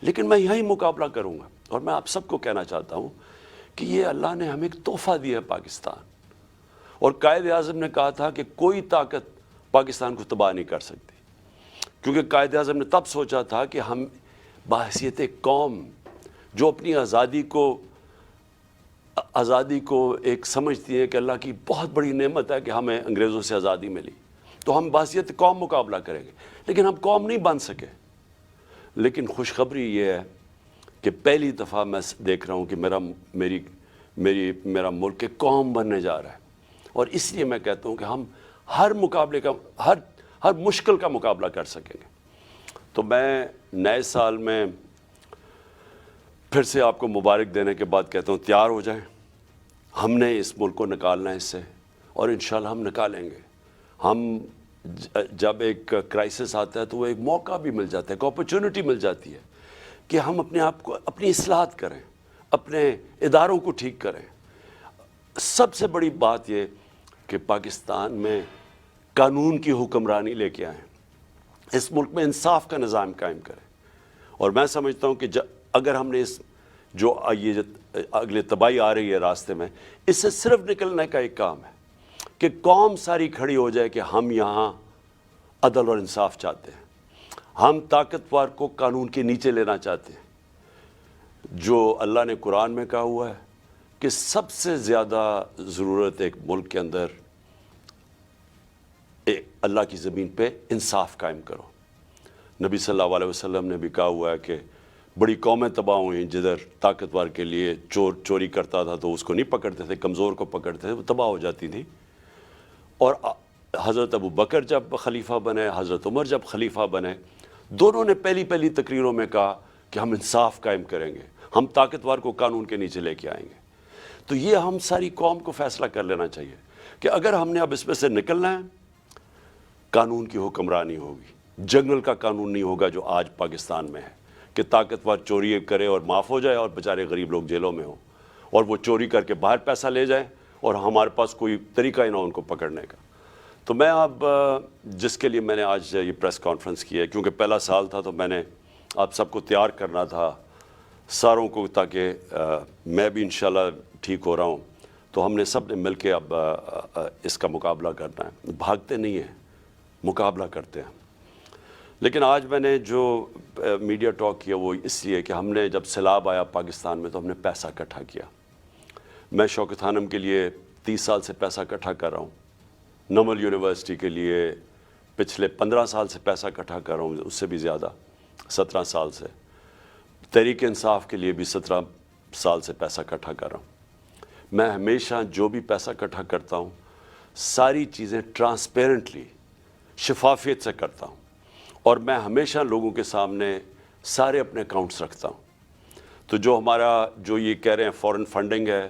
لیکن میں یہیں مقابلہ کروں گا۔ اور میں آپ سب کو کہنا چاہتا ہوں کہ یہ اللہ نے ہمیں ایک تحفہ دیا ہے پاکستان، اور قائد اعظم نے کہا تھا کہ کوئی طاقت پاکستان کو تباہ نہیں کر سکتی، کیونکہ قائد اعظم نے تب سوچا تھا کہ ہم بحیثیت قوم جو اپنی آزادی کو ایک سمجھتی ہیں کہ اللہ کی بہت بڑی نعمت ہے کہ ہمیں انگریزوں سے آزادی ملی، تو ہم بحیثیت قوم مقابلہ کریں گے، لیکن ہم قوم نہیں بن سکے۔ لیکن خوشخبری یہ ہے کہ پہلی دفعہ میں دیکھ رہا ہوں کہ میرا ملک ایک قوم بننے جا رہا ہے، اور اس لیے میں کہتا ہوں کہ ہم ہر مشکل کا مقابلہ کر سکیں گے۔ تو میں نئے سال میں پھر سے آپ کو مبارک دینے کے بعد کہتا ہوں تیار ہو جائیں، ہم نے اس ملک کو نکالنا ہے اس سے، اور انشاءاللہ ہم نکالیں گے۔ ہم جب ایک کرائسس آتا ہے تو وہ ایک موقع بھی مل جاتا ہے، ایک اپرچونٹی مل جاتی ہے کہ ہم اپنے آپ کو اپنی اصلاحات کریں، اپنے اداروں کو ٹھیک کریں۔ سب سے بڑی بات یہ کہ پاکستان میں قانون کی حکمرانی لے کے آئیں، اس ملک میں انصاف کا نظام قائم کریں۔ اور میں سمجھتا ہوں کہ اگر ہم نے یہ اگلے تباہی آ رہی ہے راستے میں، اس سے صرف نکلنے کا ایک کام ہے کہ قوم ساری کھڑی ہو جائے کہ ہم یہاں عدل اور انصاف چاہتے ہیں، ہم طاقتور کو قانون کے نیچے لینا چاہتے ہیں۔ جو اللہ نے قرآن میں کہا ہوا ہے کہ سب سے زیادہ ضرورت ایک ملک کے اندر اللہ کی زمین پہ انصاف قائم کرو۔ نبی صلی اللہ علیہ وسلم نے بھی کہا ہوا ہے کہ بڑی قومیں تباہ ہوئیں جدھر طاقتور کے لیے چوری کرتا تھا تو اس کو نہیں پکڑتے تھے، کمزور کو پکڑتے تھے، وہ تباہ ہو جاتی تھی۔ اور حضرت ابو بکر جب خلیفہ بنے، حضرت عمر جب خلیفہ بنے، دونوں نے پہلی تقریروں میں کہا کہ ہم انصاف قائم کریں گے، ہم طاقتور کو قانون کے نیچے لے کے آئیں گے۔ تو یہ ہم ساری قوم کو فیصلہ کر لینا چاہیے کہ اگر ہم نے اب اس میں سے نکلنا ہے، قانون کی حکمرانی ہوگی، جنگل کا قانون نہیں ہوگا جو آج پاکستان میں ہے کہ طاقتور چوری کرے اور معاف ہو جائے اور بیچارے غریب لوگ جیلوں میں ہوں، اور وہ چوری کر کے باہر پیسہ لے جائیں اور ہمارے پاس کوئی طریقہ ہی نہ ان کو پکڑنے کا۔ تو میں اب جس کے لیے میں نے آج یہ پریس کانفرنس کی ہے، کیونکہ پہلا سال تھا تو میں نے آپ سب کو تیار کرنا تھا ساروں کو، تاکہ میں بھی انشاءاللہ ٹھیک ہو رہا ہوں، تو ہم نے سب نے مل کے اب اس کا مقابلہ کرنا ہے۔ بھاگتے نہیں ہیں، مقابلہ کرتے ہیں۔ لیکن آج میں نے جو میڈیا ٹاک کیا وہ اس لیے کہ ہم نے جب سیلاب آیا پاکستان میں تو ہم نے پیسہ اکٹھا کیا۔ میں شوکت خانم کے لیے 30 سال سے پیسہ اکٹھا کر رہا ہوں، نمل یونیورسٹی کے لیے پچھلے 15 سال سے پیسہ اکٹھا کر رہا ہوں، اس سے بھی زیادہ 17 سال سے، تحریک انصاف کے لیے بھی 17 سال سے پیسہ اکٹھا کر رہا ہوں۔ میں ہمیشہ جو بھی پیسہ اکٹھا کرتا ہوں ساری چیزیں ٹرانسپیرنٹلی، شفافیت سے کرتا ہوں، اور میں ہمیشہ لوگوں کے سامنے سارے اپنے اکاؤنٹس رکھتا ہوں۔ تو جو ہمارا جو یہ کہہ رہے ہیں فورن فنڈنگ ہے،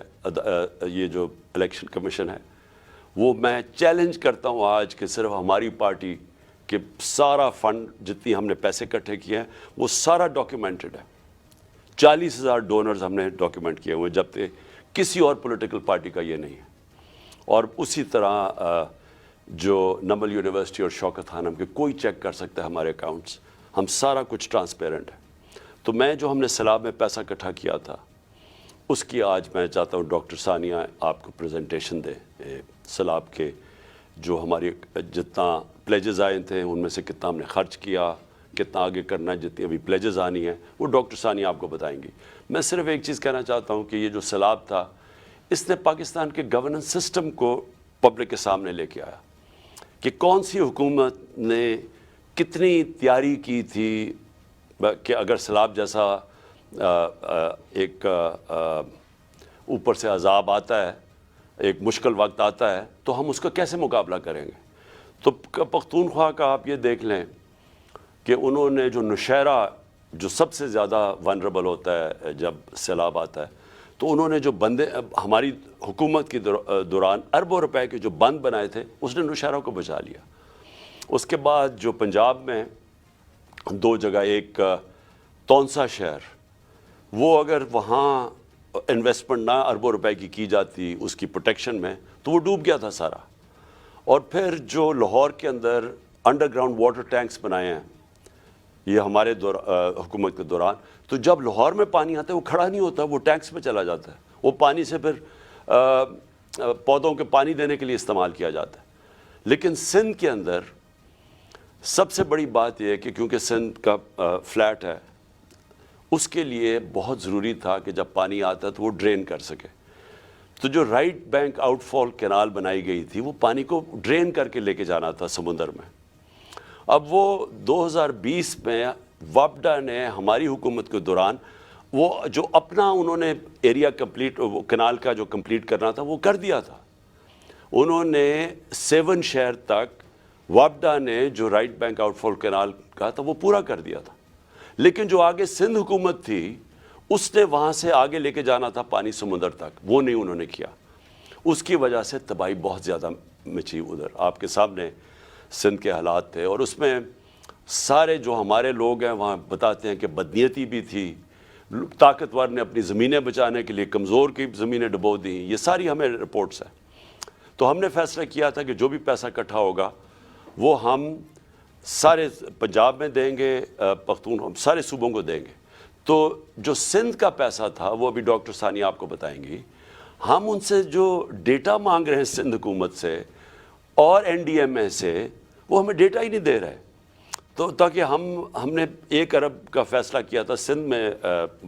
یہ جو الیکشن کمیشن ہے، وہ میں چیلنج کرتا ہوں آج کہ صرف ہماری پارٹی کہ سارا فنڈ جتنی ہم نے پیسے اکٹھے کیے ہیں وہ سارا ڈاکیومنٹڈ ہے. 40,000 ڈونرز ہم نے ڈاکیومنٹ کیے ہوئے, جب تک کسی اور پولیٹیکل پارٹی کا یہ نہیں ہے. اور اسی طرح جو نمل یونیورسٹی اور شوکت خانم کے کوئی چیک کر سکتا ہے ہمارے اکاؤنٹس, ہم سارا کچھ ٹرانسپیرنٹ ہے. تو میں جو ہم نے سیلاب میں پیسہ اکٹھا کیا تھا اس کی آج میں چاہتا ہوں ڈاکٹر ثانیہ آپ کو پریزنٹیشن دے سیلاب کے, جو ہماری جتنا پلیجز آئے تھے ان میں سے کتنا ہم نے خرچ کیا, کتنا آگے کرنا ہے, جتنی ابھی پلیجز آنی ہیں وہ ڈاکٹر ثانیہ آپ کو بتائیں گی. میں صرف ایک چیز کہنا چاہتا ہوں کہ یہ جو سیلاب تھا اس نے پاکستان کے گورننس سسٹم کو پبلک کے سامنے لے کے آیا کہ کون سی حکومت نے کتنی تیاری کی تھی کہ اگر سیلاب جیسا ایک اوپر سے عذاب آتا ہے, ایک مشکل وقت آتا ہے, تو ہم اس کا کیسے مقابلہ کریں گے. تو پختونخوا کا آپ یہ دیکھ لیں کہ انہوں نے جو نوشہرہ جو سب سے زیادہ ونربل ہوتا ہے جب سیلاب آتا ہے, تو انہوں نے جو بندے ہماری حکومت کی دوران اربوں روپے کے جو بند بنائے تھے اس نے نوشہرہ کو بچا لیا. اس کے بعد جو پنجاب میں 2 جگہ, ایک تونسا شہر, وہ اگر وہاں انویسٹمنٹ نہ اربوں روپے کی جاتی اس کی پروٹیکشن میں تو وہ ڈوب گیا تھا سارا. اور پھر جو لاہور کے اندر انڈر گراؤنڈ واٹر ٹینکس بنائے ہیں یہ ہمارے حکومت کے دوران, تو جب لاہور میں پانی آتا ہے وہ کھڑا نہیں ہوتا, وہ ٹینکس میں چلا جاتا ہے, وہ پانی سے پھر پودوں کے پانی دینے کے لیے استعمال کیا جاتا ہے. لیکن سندھ کے اندر سب سے بڑی بات یہ ہے کہ کیونکہ سندھ کا فلیٹ ہے, اس کے لیے بہت ضروری تھا کہ جب پانی آتا ہے تو وہ ڈرین کر سکے. تو جو رائٹ بینک آؤٹ فال کینال بنائی گئی تھی وہ پانی کو ڈرین کر کے لے کے جانا تھا سمندر میں. اب وہ 2020 میں وابڈا نے ہماری حکومت کے دوران وہ جو اپنا انہوں نے ایریا کمپلیٹ, وہ کینال کا جو کمپلیٹ کرنا تھا وہ کر دیا تھا. انہوں نے 7 شہر تک وابڈا نے جو رائٹ بینک آؤٹ فال کینال کا تھا وہ پورا کر دیا تھا. لیکن جو آگے سندھ حکومت تھی اس نے وہاں سے آگے لے کے جانا تھا پانی سمندر تک, وہ نہیں انہوں نے کیا. اس کی وجہ سے تباہی بہت زیادہ مچی. ادھر آپ کے سامنے سندھ کے حالات تھے, اور اس میں سارے جو ہمارے لوگ ہیں وہاں بتاتے ہیں کہ بدنیتی بھی تھی, طاقتور نے اپنی زمینیں بچانے کے لیے کمزور کی زمینیں ڈبو دیں, یہ ساری ہمیں رپورٹس ہیں. تو ہم نے فیصلہ کیا تھا کہ جو بھی پیسہ اکٹھا ہوگا وہ ہم سارے پنجاب میں دیں گے, ہم سارے صوبوں کو دیں گے. تو جو سندھ کا پیسہ تھا وہ ابھی ڈاکٹر ثانیہ آپ کو بتائیں گی. ہم ان سے جو ڈیٹا مانگ رہے ہیں سندھ حکومت سے اور NDMA سے, وہ ہمیں ڈیٹا ہی نہیں دے رہے. تو تاکہ ہم نے 1 ارب کا فیصلہ کیا تھا سندھ میں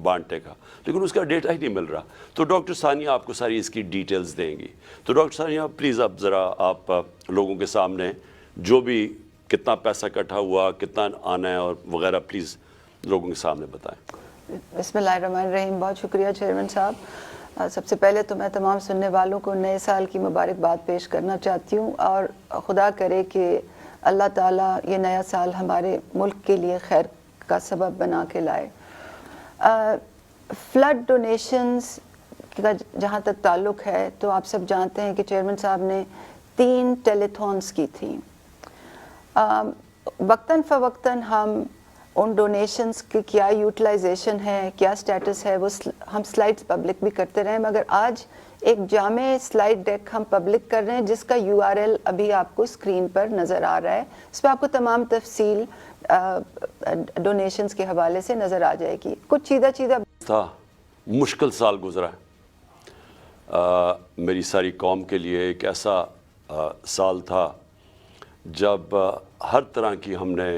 بانٹنے کا, لیکن اس کا ڈیٹا ہی نہیں مل رہا. تو ڈاکٹر ثانیہ آپ کو ساری اس کی ڈیٹیلز دیں گی. تو ڈاکٹر ثانیہ پلیز اب ذرا آپ لوگوں کے سامنے جو بھی کتنا پیسہ اکٹھا ہوا, کتنا آنا ہے اور وغیرہ پلیز لوگوں کے سامنے بتائیں. بسم اللہ الرحمن الرحیم. بہت شکریہ چیئرمین صاحب. سب سے پہلے تو میں تمام سننے والوں کو نئے سال کی مبارکباد پیش کرنا چاہتی ہوں, اور خدا کرے کہ اللہ تعالیٰ یہ نیا سال ہمارے ملک کے لیے خیر کا سبب بنا کے لائے. فلڈ ڈونیشنز کا جہاں تک تعلق ہے تو آپ سب جانتے ہیں کہ چیئرمین صاحب نے 3 ٹیلی تھونس کی تھیں. وقتاً فوقتاً ہم ان ڈونیشنز کی کیا یوٹیلائزیشن ہے, کیا سٹیٹس ہے, وہ ہم سلائڈز پبلک بھی کرتے رہے, مگر آج ایک جامع سلائڈ ڈیک ہم پبلک کر رہے ہیں جس کا URL ابھی آپ کو اسکرین پر نظر آ رہا ہے. اس پہ آپ کو تمام تفصیل ڈونیشنز کے حوالے سے نظر آ جائے گی. کچھ چیدہ تھا, مشکل سال گزرا ہے میری ساری قوم کے لیے. ایک ایسا سال تھا جب ہر طرح کی ہم نے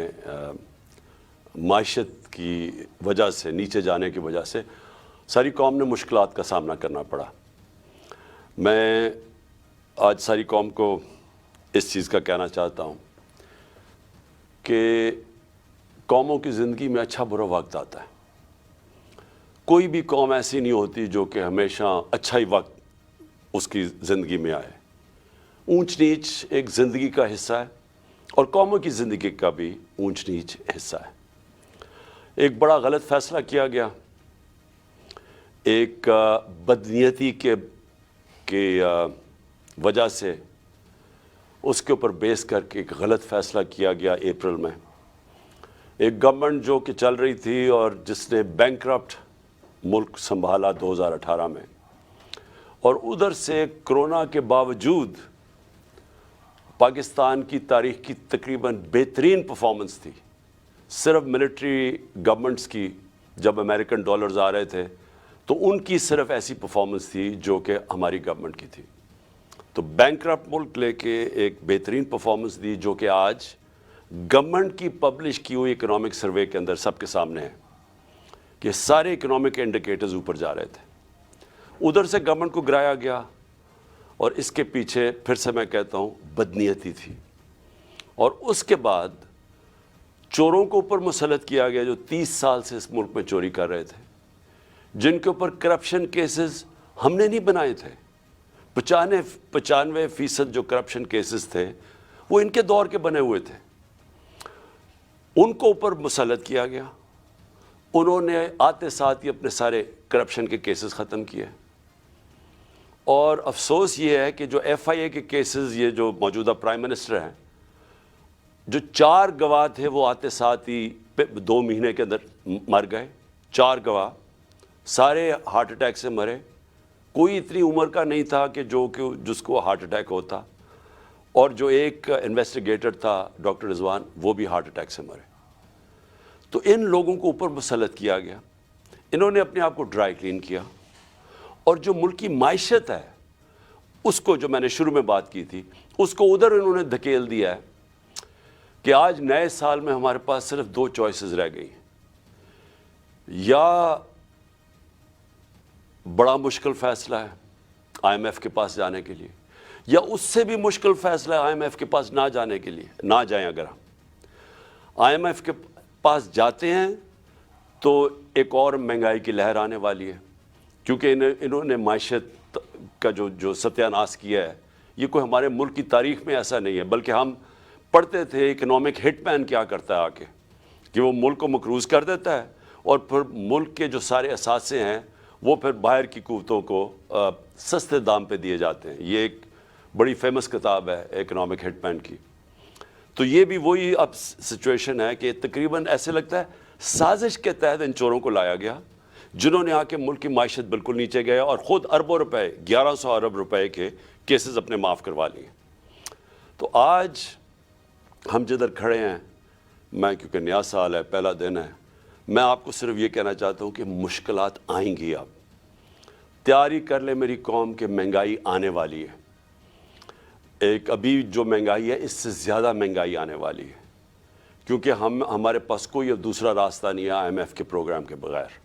معیشت کی وجہ سے, نیچے جانے کی وجہ سے ساری قوم نے مشکلات کا سامنا کرنا پڑا. میں آج ساری قوم کو اس چیز کا کہنا چاہتا ہوں کہ قوموں کی زندگی میں اچھا برا وقت آتا ہے. کوئی بھی قوم ایسی نہیں ہوتی جو کہ ہمیشہ اچھا ہی وقت اس کی زندگی میں آئے. اونچ نیچ ایک زندگی کا حصہ ہے, اور قوموں کی زندگی کا بھی اونچ نیچ حصہ ہے. ایک بڑا غلط فیصلہ کیا گیا, ایک بدنیتی کے وجہ سے اس کے اوپر بیس کر کے ایک غلط فیصلہ کیا گیا اپریل میں. ایک گورنمنٹ جو کہ چل رہی تھی اور جس نے بینکرپٹ ملک سنبھالا 2018 میں, اور ادھر سے کرونا کے باوجود پاکستان کی تاریخ کی تقریباً بہترین پرفارمنس تھی. صرف ملٹری گورنمنٹس کی, جب امریکن ڈالرز آ رہے تھے تو ان کی صرف ایسی پرفارمنس تھی جو کہ ہماری گورنمنٹ کی تھی. تو بینکرپٹ ملک لے کے ایک بہترین پرفارمنس دی, جو کہ آج گورنمنٹ کی پبلش کی ہوئی اکنامک سروے کے اندر سب کے سامنے ہے کہ سارے اکنامک انڈیکیٹرز اوپر جا رہے تھے. ادھر سے گورنمنٹ کو گرایا گیا, اور اس کے پیچھے پھر سے میں کہتا ہوں بدنیتی تھی. اور اس کے بعد چوروں کو اوپر مسلط کیا گیا جو 30 سال سے اس ملک میں چوری کر رہے تھے, جن کے اوپر کرپشن کیسز ہم نے نہیں بنائے تھے. 95% جو کرپشن کیسز تھے وہ ان کے دور کے بنے ہوئے تھے. ان کو اوپر مسلط کیا گیا. انہوں نے آتے ساتھ ہی اپنے سارے کرپشن کے کیسز ختم کیے. اور افسوس یہ ہے کہ جو ایف آئی اے کے کیسز, یہ جو موجودہ پرائم منسٹر ہیں, جو 4 گواہ تھے وہ آتے ساتھ ہی 2 مہینے کے اندر مر گئے. 4 گواہ سارے ہارٹ اٹیک سے مرے. کوئی اتنی عمر کا نہیں تھا کہ جس کو ہارٹ اٹیک ہوتا, اور جو ایک انویسٹیگیٹر تھا ڈاکٹر رضوان, وہ بھی ہارٹ اٹیک سے مرے. تو ان لوگوں کو اوپر مسلط کیا گیا. انہوں نے اپنے آپ کو ڈرائی کلین کیا, اور جو ملک کی معیشت ہے اس کو, جو میں نے شروع میں بات کی تھی, اس کو ادھر انہوں نے دھکیل دیا ہے کہ آج نئے سال میں ہمارے پاس صرف 2 چوائسز رہ گئی ہیں. یا بڑا مشکل فیصلہ ہے آئی ایم ایف کے پاس جانے کے لیے, یا اس سے بھی مشکل فیصلہ ہے آئی ایم ایف کے پاس نہ جانے کے لیے. نہ جائیں. اگر ہم آئی ایم ایف کے پاس جاتے ہیں تو ایک اور مہنگائی کی لہر آنے والی ہے, کیونکہ انہوں نے معیشت کا جو ستیہ ناش کیا ہے, یہ کوئی ہمارے ملک کی تاریخ میں ایسا نہیں ہے. بلکہ ہم پڑھتے تھے اکنامک ہٹ مین کیا کرتا ہے آ کے, کہ وہ ملک کو مقروض کر دیتا ہے, اور پھر ملک کے جو سارے اثاثے ہیں وہ پھر باہر کی قوتوں کو سستے دام پہ دیے جاتے ہیں. یہ ایک بڑی فیمس کتاب ہے اکنامک ہٹ مین کی. تو یہ بھی وہی اب سچویشن ہے کہ تقریباً ایسے لگتا ہے سازش کے تحت ان چوروں کو لایا گیا, جنہوں نے آ کے ملک کی معیشت بالکل نیچے گیا, اور خود اربوں روپے, 1100 ارب روپے کے کیسز اپنے معاف کروا لیے. تو آج ہم جدھر کھڑے ہیں, میں کیونکہ نیا سال ہے, پہلا دن ہے, میں آپ کو صرف یہ کہنا چاہتا ہوں کہ مشکلات آئیں گی. اب تیاری کر لے میری قوم کہ مہنگائی آنے والی ہے. ایک ابھی جو مہنگائی ہے اس سے زیادہ مہنگائی آنے والی ہے, کیونکہ ہمارے پاس کوئی اب دوسرا راستہ نہیں ہے آئی ایم ایف کے پروگرام کے بغیر.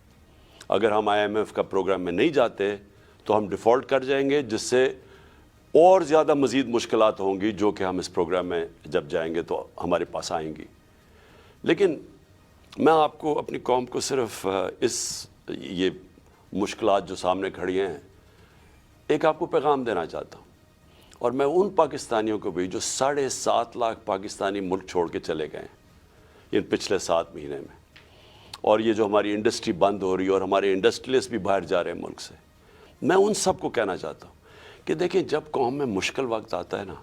اگر ہم آئی ایم ایف کا پروگرام میں نہیں جاتے تو ہم ڈیفالٹ کر جائیں گے, جس سے اور زیادہ مزید مشکلات ہوں گی جو کہ ہم اس پروگرام میں جب جائیں گے تو ہمارے پاس آئیں گی. لیکن میں آپ کو, اپنی قوم کو صرف یہ مشکلات جو سامنے کھڑی ہیں, ایک آپ کو پیغام دینا چاہتا ہوں. اور میں ان پاکستانیوں کو بھی جو 7.5 لاکھ پاکستانی ملک چھوڑ کے چلے گئے ہیں ان پچھلے 7 مہینے میں, اور یہ جو ہماری انڈسٹری بند ہو رہی ہے اور ہمارے انڈسٹریلسٹ بھی باہر جا رہے ہیں ملک سے, میں ان سب کو کہنا چاہتا ہوں کہ دیکھیں, جب قوم میں مشکل وقت آتا ہے نا,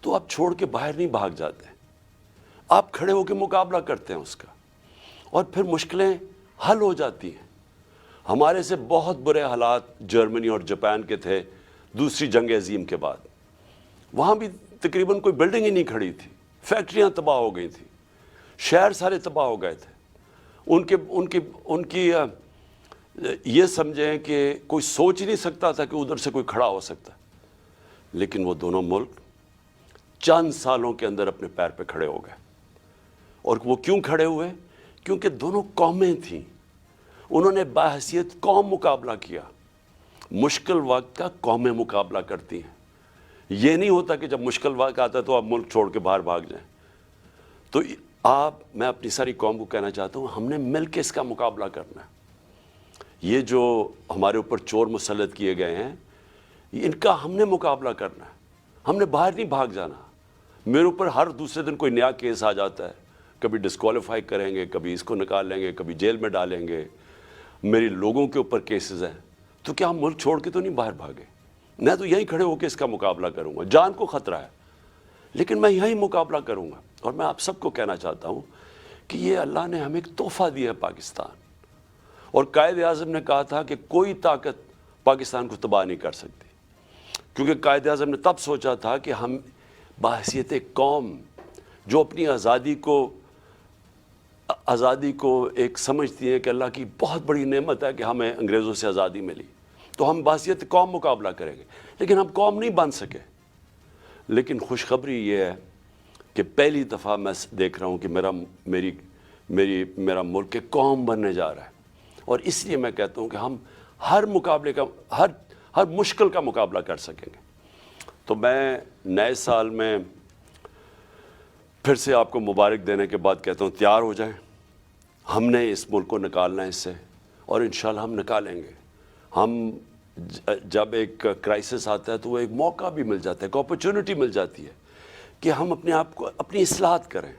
تو آپ چھوڑ کے باہر نہیں بھاگ جاتے, آپ کھڑے ہو کے مقابلہ کرتے ہیں اس کا, اور پھر مشکلیں حل ہو جاتی ہیں. ہمارے سے بہت برے حالات جرمنی اور جاپان کے تھے دوسری جنگ عظیم کے بعد. وہاں بھی تقریباً کوئی بلڈنگ ہی نہیں کھڑی تھی, فیکٹریاں تباہ ہو گئی تھیں, شہر سارے تباہ ہو گئے تھے. ان کی یہ سمجھیں کہ کوئی سوچ ہی نہیں سکتا تھا کہ ادھر سے کوئی کھڑا ہو سکتا. لیکن وہ دونوں ملک چند سالوں کے اندر اپنے پیر پہ کھڑے ہو گئے. اور وہ کیوں کھڑے ہوئے؟ کیونکہ دونوں قومیں تھیں, انہوں نے باحثیت قوم مقابلہ کیا. مشکل وقت کا قومیں مقابلہ کرتی ہیں. یہ نہیں ہوتا کہ جب مشکل وقت آتا ہے تو آپ ملک چھوڑ کے باہر بھاگ جائیں. تو میں اپنی ساری قوم کو کہنا چاہتا ہوں, ہم نے مل کے اس کا مقابلہ کرنا ہے. یہ جو ہمارے اوپر چور مسلط کیے گئے ہیں, ان کا ہم نے مقابلہ کرنا ہے. ہم نے باہر نہیں بھاگ جانا. میرے اوپر ہر دوسرے دن کوئی نیا کیس آ جاتا ہے, کبھی ڈسکوالیفائی کریں گے, کبھی اس کو نکال لیں گے, کبھی جیل میں ڈالیں گے. میری لوگوں کے اوپر کیسز ہیں, تو کیا ہم ملک چھوڑ کے تو نہیں باہر بھاگے؟ میں تو یہیں کھڑے ہو کے اس کا مقابلہ کروں گا. جان کو خطرہ ہے, لیکن میں یہی مقابلہ کروں گا. اور میں آپ سب کو کہنا چاہتا ہوں کہ یہ اللہ نے ہمیں ایک تحفہ دیا ہے پاکستان, اور قائد اعظم نے کہا تھا کہ کوئی طاقت پاکستان کو تباہ نہیں کر سکتی, کیونکہ قائد اعظم نے تب سوچا تھا کہ ہم بحیثیت ایک قوم جو اپنی آزادی کو ایک سمجھتی ہے کہ اللہ کی بہت بڑی نعمت ہے کہ ہمیں انگریزوں سے آزادی ملی, تو ہم بحیثیت قوم مقابلہ کریں گے, لیکن ہم قوم نہیں بن سکے. لیکن خوشخبری یہ ہے کہ پہلی دفعہ میں دیکھ رہا ہوں کہ میرا ملک ایک قوم بننے جا رہا ہے, اور اس لیے میں کہتا ہوں کہ ہم ہر مقابلے کا ہر مشکل کا مقابلہ کر سکیں گے. تو میں نئے سال میں پھر سے آپ کو مبارک دینے کے بعد کہتا ہوں تیار ہو جائیں, ہم نے اس ملک کو نکالنا ہے اس سے, اور انشاءاللہ ہم نکالیں گے. ہم جب ایک کرائسس آتا ہے تو وہ ایک موقع بھی مل جاتا ہے, ایک اپرچونٹی مل جاتی ہے کہ ہم اپنے آپ کو اپنی اصلاحات کریں,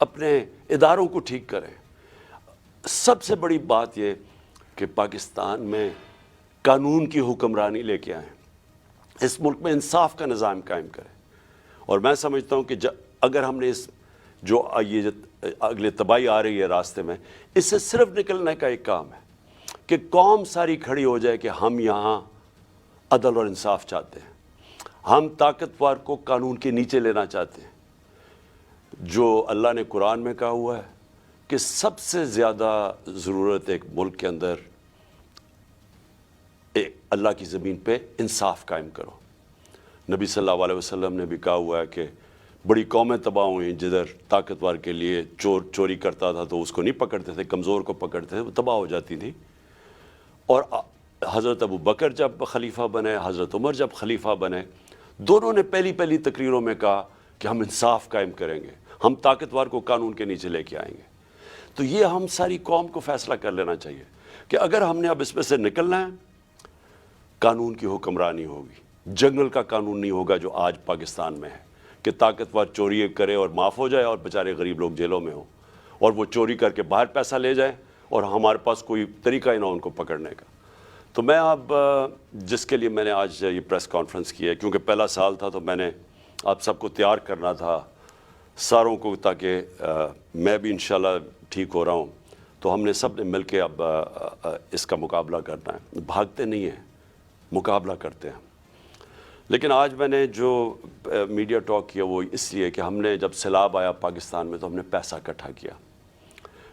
اپنے اداروں کو ٹھیک کریں. سب سے بڑی بات یہ کہ پاکستان میں قانون کی حکمرانی لے کے آئیں, اس ملک میں انصاف کا نظام قائم کریں. اور میں سمجھتا ہوں کہ اگر ہم نے یہ اگلے تباہی آ رہی ہے راستے میں, اس سے صرف نکلنے کا ایک کام ہے کہ قوم ساری کھڑی ہو جائے کہ ہم یہاں عدل اور انصاف چاہتے ہیں, ہم طاقتور کو قانون کے نیچے لینا چاہتے ہیں. جو اللہ نے قرآن میں کہا ہوا ہے کہ سب سے زیادہ ضرورت ایک ملک کے اندر اللہ کی زمین پہ انصاف قائم کرو. نبی صلی اللہ علیہ وسلم نے بھی کہا ہوا ہے کہ بڑی قومیں تباہ ہوئیں جدھر طاقتور کے لیے چوری کرتا تھا تو اس کو نہیں پکڑتے تھے, کمزور کو پکڑتے تھے, وہ تباہ ہو جاتی تھی. اور حضرت ابو بکر جب خلیفہ بنے, حضرت عمر جب خلیفہ بنے, دونوں نے پہلی تقریروں میں کہا کہ ہم انصاف قائم کریں گے, ہم طاقتور کو قانون کے نیچے لے کے آئیں گے. تو یہ ہم ساری قوم کو فیصلہ کر لینا چاہیے کہ اگر ہم نے اب اس میں سے نکلنا ہے, قانون کی حکمرانی ہوگی, جنگل کا قانون نہیں ہوگا جو آج پاکستان میں ہے کہ طاقتور چوری کرے اور معاف ہو جائے اور بیچارے غریب لوگ جیلوں میں ہوں, اور وہ چوری کر کے باہر پیسہ لے جائیں اور ہمارے پاس کوئی طریقہ ہی نہ ان کو پکڑنے کا. تو میں اب جس کے لیے میں نے آج یہ پریس کانفرنس کی ہے, کیونکہ پہلا سال تھا تو میں نے آپ سب کو تیار کرنا تھا ساروں کو, تاکہ میں بھی انشاءاللہ ٹھیک ہو رہا ہوں, تو ہم نے سب نے مل کے اب اس کا مقابلہ کرنا ہے. بھاگتے نہیں ہیں, مقابلہ کرتے ہیں. لیکن آج میں نے جو میڈیا ٹاک کیا وہ اس لیے کہ ہم نے جب سیلاب آیا پاکستان میں تو ہم نے پیسہ اکٹھا کیا.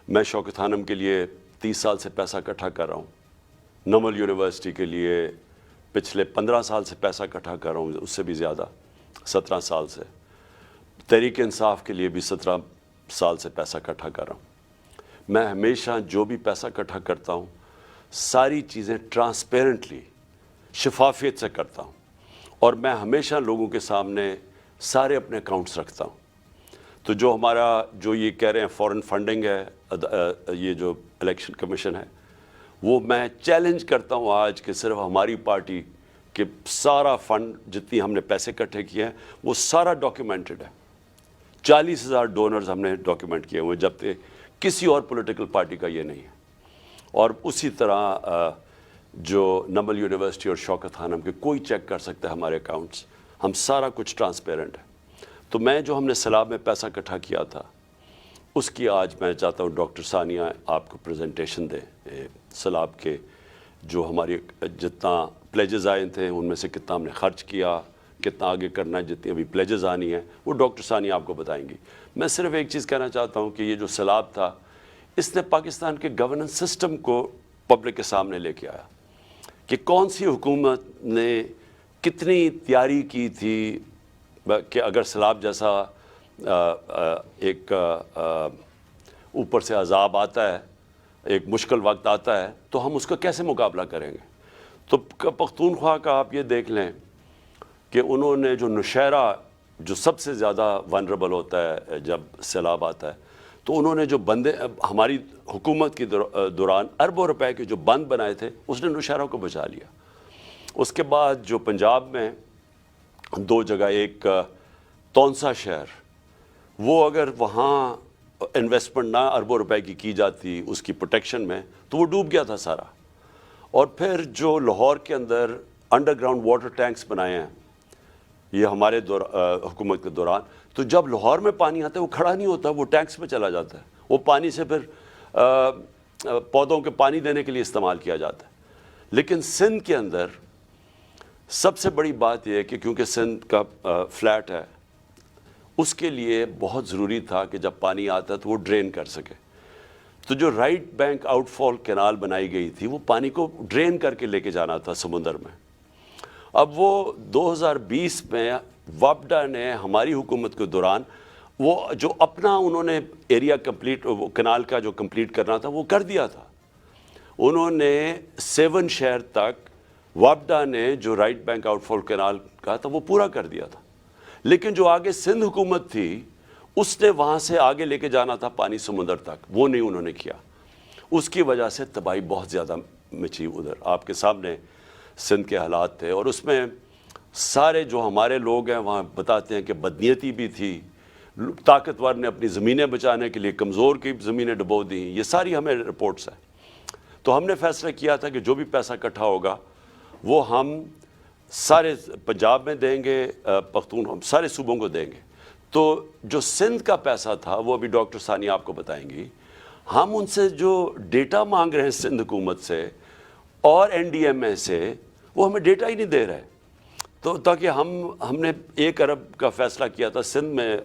میں شوکت خانم کے لیے 30 سال سے پیسہ اکٹھا کر رہا ہوں, نمل یونیورسٹی کے لیے پچھلے 15 سال سے پیسہ اکٹھا کر رہا ہوں, اس سے بھی زیادہ 17 سال سے. تحریک انصاف کے لیے بھی 17 سال سے پیسہ اکٹھا کر رہا ہوں. میں ہمیشہ جو بھی پیسہ اکٹھا کرتا ہوں ساری چیزیں ٹرانسپیرنٹلی, شفافیت سے کرتا ہوں, اور میں ہمیشہ لوگوں کے سامنے سارے اپنے اکاؤنٹس رکھتا ہوں. تو جو ہمارا یہ کہہ رہے ہیں فورن فنڈنگ ہے, یہ جو الیکشن کمیشن ہے, وہ میں چیلنج کرتا ہوں آج کہ صرف ہماری پارٹی کہ سارا فنڈ جتنی ہم نے پیسے اکٹھے کیے ہیں وہ سارا ڈاکیومنٹڈ ہے. 40,000 ڈونرز ہم نے ڈاکیومنٹ کیے ہوئے, جبکہ کسی اور پولیٹیکل پارٹی کا یہ نہیں ہے. اور اسی طرح جو نمل یونیورسٹی اور شوکت خانم کے کوئی چیک کر سکتا ہے ہمارے اکاؤنٹس, ہم سارا کچھ ٹرانسپیرنٹ ہے. تو میں جو ہم نے سیلاب میں پیسہ اکٹھا کیا تھا اس کی آج میں چاہتا ہوں ڈاکٹر ثانیہ آپ کو پریزنٹیشن دیں سیلاب کے, جو ہماری جتنا پلیجز آئے تھے ان میں سے کتنا ہم نے خرچ کیا, کتنا آگے کرنا ہے, جتنی ابھی پلیجز آنی ہیں وہ ڈاکٹر ثانیہ آپ کو بتائیں گی. میں صرف ایک چیز کہنا چاہتا ہوں کہ یہ جو سیلاب تھا اس نے پاکستان کے گورننس سسٹم کو پبلک کے سامنے لے کے آیا کہ کون سی حکومت نے کتنی تیاری کی تھی کہ اگر سیلاب جیسا ایک اوپر سے عذاب آتا ہے, ایک مشکل وقت آتا ہے, تو ہم اس کا کیسے مقابلہ کریں گے. تو پختونخوا کا آپ یہ دیکھ لیں کہ انہوں نے جو نوشہرہ جو سب سے زیادہ ونربل ہوتا ہے جب سیلاب آتا ہے, تو انہوں نے جو بندے ہماری حکومت کے دوران اربوں روپے کے جو بند بنائے تھے اس نے نوشہرہ کو بچا لیا. اس کے بعد جو پنجاب میں 2 جگہ, ایک تونسا شہر, وہ اگر وہاں انویسٹمنٹ نہ اربوں روپے کی جاتی اس کی پروٹیکشن میں تو وہ ڈوب گیا تھا سارا. اور پھر جو لاہور کے اندر انڈر گراؤنڈ واٹر ٹینکس بنائے ہیں یہ ہمارے حکومت کے دوران. تو جب لاہور میں پانی آتا ہے وہ کھڑا نہیں ہوتا, وہ ٹینکس میں چلا جاتا ہے, وہ پانی سے پھر پودوں کے پانی دینے کے لیے استعمال کیا جاتا ہے. لیکن سندھ کے اندر سب سے بڑی بات یہ ہے کہ کیونکہ سندھ کا فلیٹ ہے, اس کے لیے بہت ضروری تھا کہ جب پانی آتا ہے تو وہ ڈرین کر سکے. تو جو رائٹ بینک آؤٹ فال کینال بنائی گئی تھی وہ پانی کو ڈرین کر کے لے کے جانا تھا سمندر میں. اب وہ 2020 میں وابڈا نے ہماری حکومت کے دوران وہ جو اپنا انہوں نے ایریا کمپلیٹ, وہ کینال کا جو کمپلیٹ کرنا تھا وہ کر دیا تھا. انہوں نے 7 شہر تک وابڈا نے جو رائٹ بینک آؤٹ فال کینال کہا تھا وہ پورا کر دیا تھا. لیکن جو آگے سندھ حکومت تھی اس نے وہاں سے آگے لے کے جانا تھا پانی سمندر تک, وہ نہیں انہوں نے کیا. اس کی وجہ سے تباہی بہت زیادہ مچی ادھر. آپ کے سامنے سندھ کے حالات تھے, اور اس میں سارے جو ہمارے لوگ ہیں وہاں بتاتے ہیں کہ بدنیتی بھی تھی, طاقتور نے اپنی زمینیں بچانے کے لیے کمزور کی زمینیں ڈبو دیں. یہ ساری ہمیں رپورٹس ہیں. تو ہم نے فیصلہ کیا تھا کہ جو بھی پیسہ اکٹھا ہوگا وہ ہم سارے پنجاب میں دیں گے, پختون ہم سارے صوبوں کو دیں گے. تو جو سندھ کا پیسہ تھا وہ ابھی ڈاکٹر ثانیہ آپ کو بتائیں گی. ہم ان سے جو ڈیٹا مانگ رہے ہیں سندھ حکومت سے اور این ڈی ایم اے سے, وہ ہمیں ڈیٹا ہی نہیں دے رہے. تو تاکہ ہم نے 1 ارب کا فیصلہ کیا تھا سندھ میں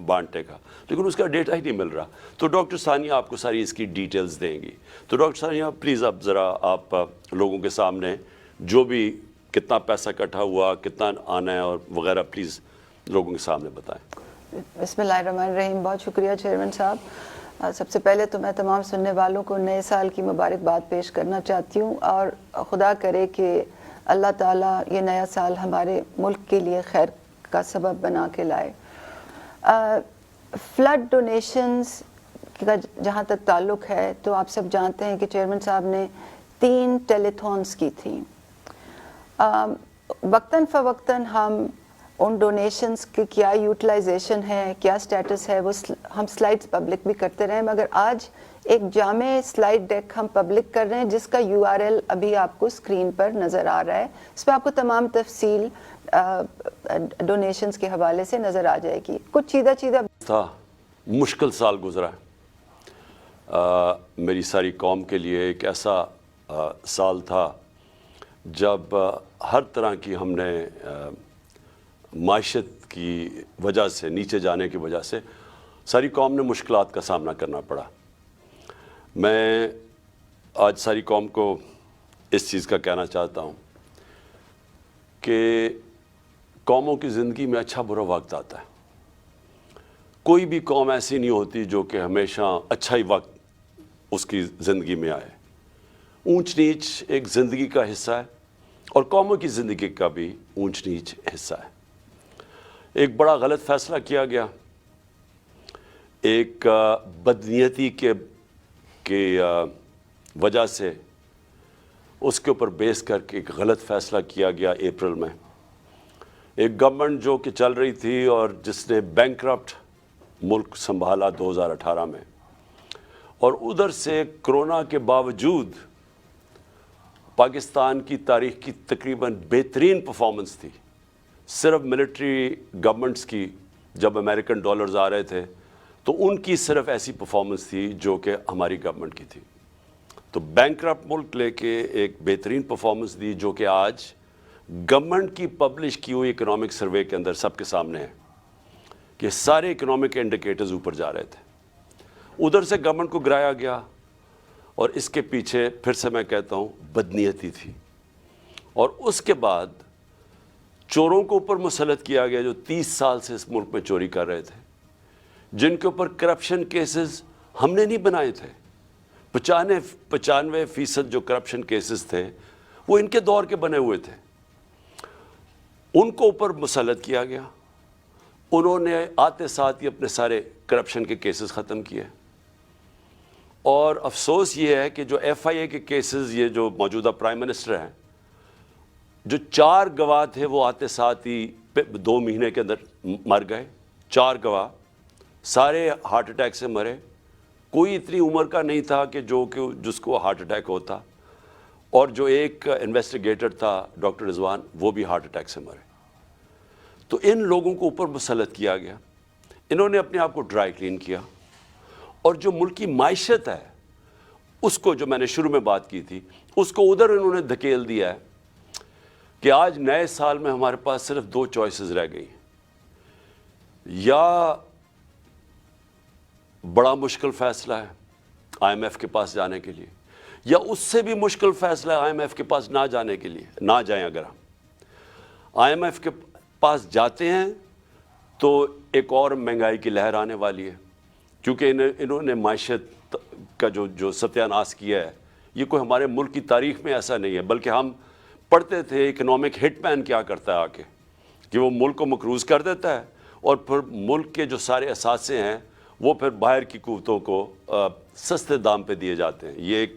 بانٹنے کا, لیکن اس کا ڈیٹا ہی نہیں مل رہا. تو ڈاکٹر ثانیہ آپ کو ساری اس کی ڈیٹیلز دیں گی. تو ڈاکٹر ثانیہ پلیز اب ذرا آپ لوگوں کے سامنے جو بھی کتنا پیسہ اکٹھا ہوا, کتنا آنا ہے اور وغیرہ, پلیز لوگوں کے سامنے بتائیں. بسم اللہ الرحمن الرحیم. بہت شکریہ چیئرمین صاحب. سب سے پہلے تو میں تمام سننے والوں کو نئے سال کی مبارکباد پیش کرنا چاہتی ہوں, اور خدا کرے کہ اللہ تعالیٰ یہ نیا سال ہمارے ملک کے لیے خیر کا سبب بنا کے لائے. فلڈ ڈونیشنز کا جہاں تک تعلق ہے تو آپ سب جانتے ہیں کہ چیئرمین صاحب نے 3 ٹیلی تھونس کی تھیں. وقتاً فوقتاً ہم ان ڈونیشنز کی کیا یوٹیلائزیشن ہے, کیا سٹیٹس ہے, وہ ہم سلائڈز پبلک بھی کرتے رہے, مگر آج ایک جامع سلائڈ ڈیک ہم پبلک کر رہے ہیں جس کا URL ابھی آپ کو اسکرین پر نظر آ رہا ہے. اس پہ آپ کو تمام تفصیل ڈونیشنز کے حوالے سے نظر آ جائے گی. کچھ چیدہ تھا, مشکل سال گزرا ہے میری ساری قوم کے لیے. ایک ایسا سال تھا جب ہر طرح کی ہم نے معیشت کی وجہ سے, نیچے جانے کی وجہ سے ساری قوم نے مشکلات کا سامنا کرنا پڑا. میں آج ساری قوم کو اس چیز کا کہنا چاہتا ہوں کہ قوموں کی زندگی میں اچھا برا وقت آتا ہے. کوئی بھی قوم ایسی نہیں ہوتی جو کہ ہمیشہ اچھا ہی وقت اس کی زندگی میں آئے. اونچ نیچ ایک زندگی کا حصہ ہے, اور قوموں کی زندگی کا بھی اونچ نیچ حصہ ہے. ایک بڑا غلط فیصلہ کیا گیا, ایک بدنیتی کے وجہ سے اس کے اوپر بیس کر کے ایک غلط فیصلہ کیا گیا اپریل میں. ایک گورنمنٹ جو کہ چل رہی تھی اور جس نے بینکرپٹ ملک سنبھالا 2018 میں, اور ادھر سے کرونا کے باوجود پاکستان کی تاریخ کی تقریباً بہترین پرفارمنس تھی. صرف ملٹری گورنمنٹس کی جب امریکن ڈالرز آ رہے تھے تو ان کی صرف ایسی پرفارمنس تھی جو کہ ہماری گورنمنٹ کی تھی. تو بینکرپٹ ملک لے کے ایک بہترین پرفارمنس دی جو کہ آج گورنمنٹ کی پبلش کی ہوئی اکنامک سروے کے اندر سب کے سامنے ہے کہ سارے اکنامک انڈیکیٹرز اوپر جا رہے تھے. ادھر سے گورنمنٹ کو گرایا گیا, اور اس کے پیچھے پھر سے میں کہتا ہوں بدنیتی تھی. اور اس کے بعد چوروں کو اوپر مسلط کیا گیا جو 30 سال سے اس ملک میں چوری کر رہے تھے, جن کے اوپر کرپشن کیسز ہم نے نہیں بنائے تھے. 95% جو کرپشن کیسز تھے وہ ان کے دور کے بنے ہوئے تھے. ان کو اوپر مسلط کیا گیا, انہوں نے آتے ساتھ ہی اپنے سارے کرپشن کے کیسز ختم کیے. اور افسوس یہ ہے کہ جو FIA کے کیسز, یہ جو موجودہ پرائم منسٹر ہیں, جو 4 گواہ تھے وہ آتے ساتھ ہی 2 مہینے کے اندر مر گئے. 4 گواہ سارے ہارٹ اٹیک سے مرے. کوئی اتنی عمر کا نہیں تھا کہ جس کو ہارٹ اٹیک ہوتا, اور جو ایک انویسٹیگیٹر تھا ڈاکٹر رضوان, وہ بھی ہارٹ اٹیک سے مرے. تو ان لوگوں کو اوپر مسلط کیا گیا، انہوں نے اپنے آپ کو ڈرائی کلین کیا، اور جو ملک کی معیشت ہے اس کو، جو میں نے شروع میں بات کی تھی، اس کو ادھر انہوں نے دھکیل دیا ہے کہ آج نئے سال میں ہمارے پاس صرف 2 چوائسز رہ گئی ہیں، یا بڑا مشکل فیصلہ ہے آئی ایم ایف کے پاس جانے کے لیے، یا اس سے بھی مشکل فیصلہ ہے آئی ایم ایف کے پاس نہ جانے کے لیے، نہ جائیں۔ اگر ہم آئی ایم ایف کے پاس جاتے ہیں تو ایک اور مہنگائی کی لہر آنے والی ہے، کیونکہ انہوں نے معیشت کا جو ستیہ ناش کیا ہے، یہ کوئی ہمارے ملک کی تاریخ میں ایسا نہیں ہے، بلکہ ہم پڑھتے تھے اکنامک ہٹ مین کیا کرتا ہے آ کے، کہ وہ ملک کو مقروض کر دیتا ہے، اور پھر ملک کے جو سارے اثاثے ہیں وہ پھر باہر کی قوتوں کو سستے دام پہ دیے جاتے ہیں۔ یہ ایک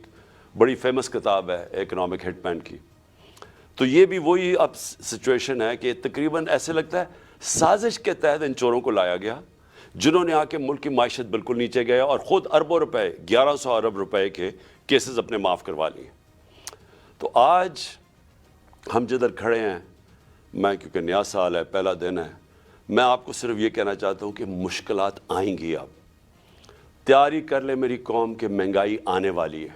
بڑی فیمس کتاب ہے اکنامک ہٹ مین کی۔ تو یہ بھی وہی اب سچویشن ہے کہ تقریباً ایسے لگتا ہے سازش کے تحت ان چوروں کو لایا گیا، جنہوں نے آ کے ملک کی معیشت بالکل نیچے گیا، اور خود اربوں روپے، 1100 ارب روپے کے کیسز اپنے معاف کروا لیے۔ تو آج ہم جدھر کھڑے ہیں، میں کیونکہ نیا سال ہے، پہلا دن ہے، میں آپ کو صرف یہ کہنا چاہتا ہوں کہ مشکلات آئیں گی۔ اب تیاری کر لے میری قوم کہ مہنگائی آنے والی ہے،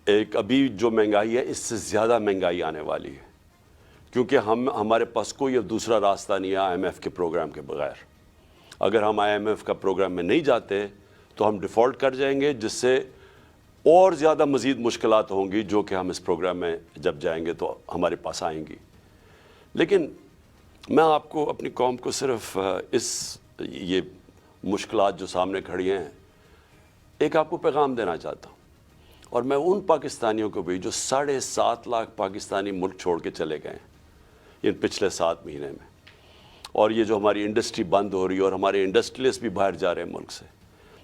ایک ابھی جو مہنگائی ہے اس سے زیادہ مہنگائی آنے والی ہے، کیونکہ ہمارے پاس کوئی اب دوسرا راستہ نہیں ہے آئی ایم ایف کے پروگرام کے بغیر۔ اگر ہم آئی ایم ایف کا پروگرام میں نہیں جاتے تو ہم ڈیفالٹ کر جائیں گے، جس سے اور زیادہ مزید مشکلات ہوں گی، جو کہ ہم اس پروگرام میں جب جائیں گے تو ہمارے پاس آئیں گی۔ لیکن میں آپ کو، اپنی قوم کو، صرف یہ مشکلات جو سامنے کھڑی ہیں، ایک آپ کو پیغام دینا چاہتا ہوں، اور میں ان پاکستانیوں کو بھی جو 7.5 لاکھ پاکستانی ملک چھوڑ کے چلے گئے ہیں ان پچھلے 7 مہینے میں، اور یہ جو ہماری انڈسٹری بند ہو رہی ہے اور ہمارے انڈسٹریلسٹ بھی باہر جا رہے ہیں ملک سے،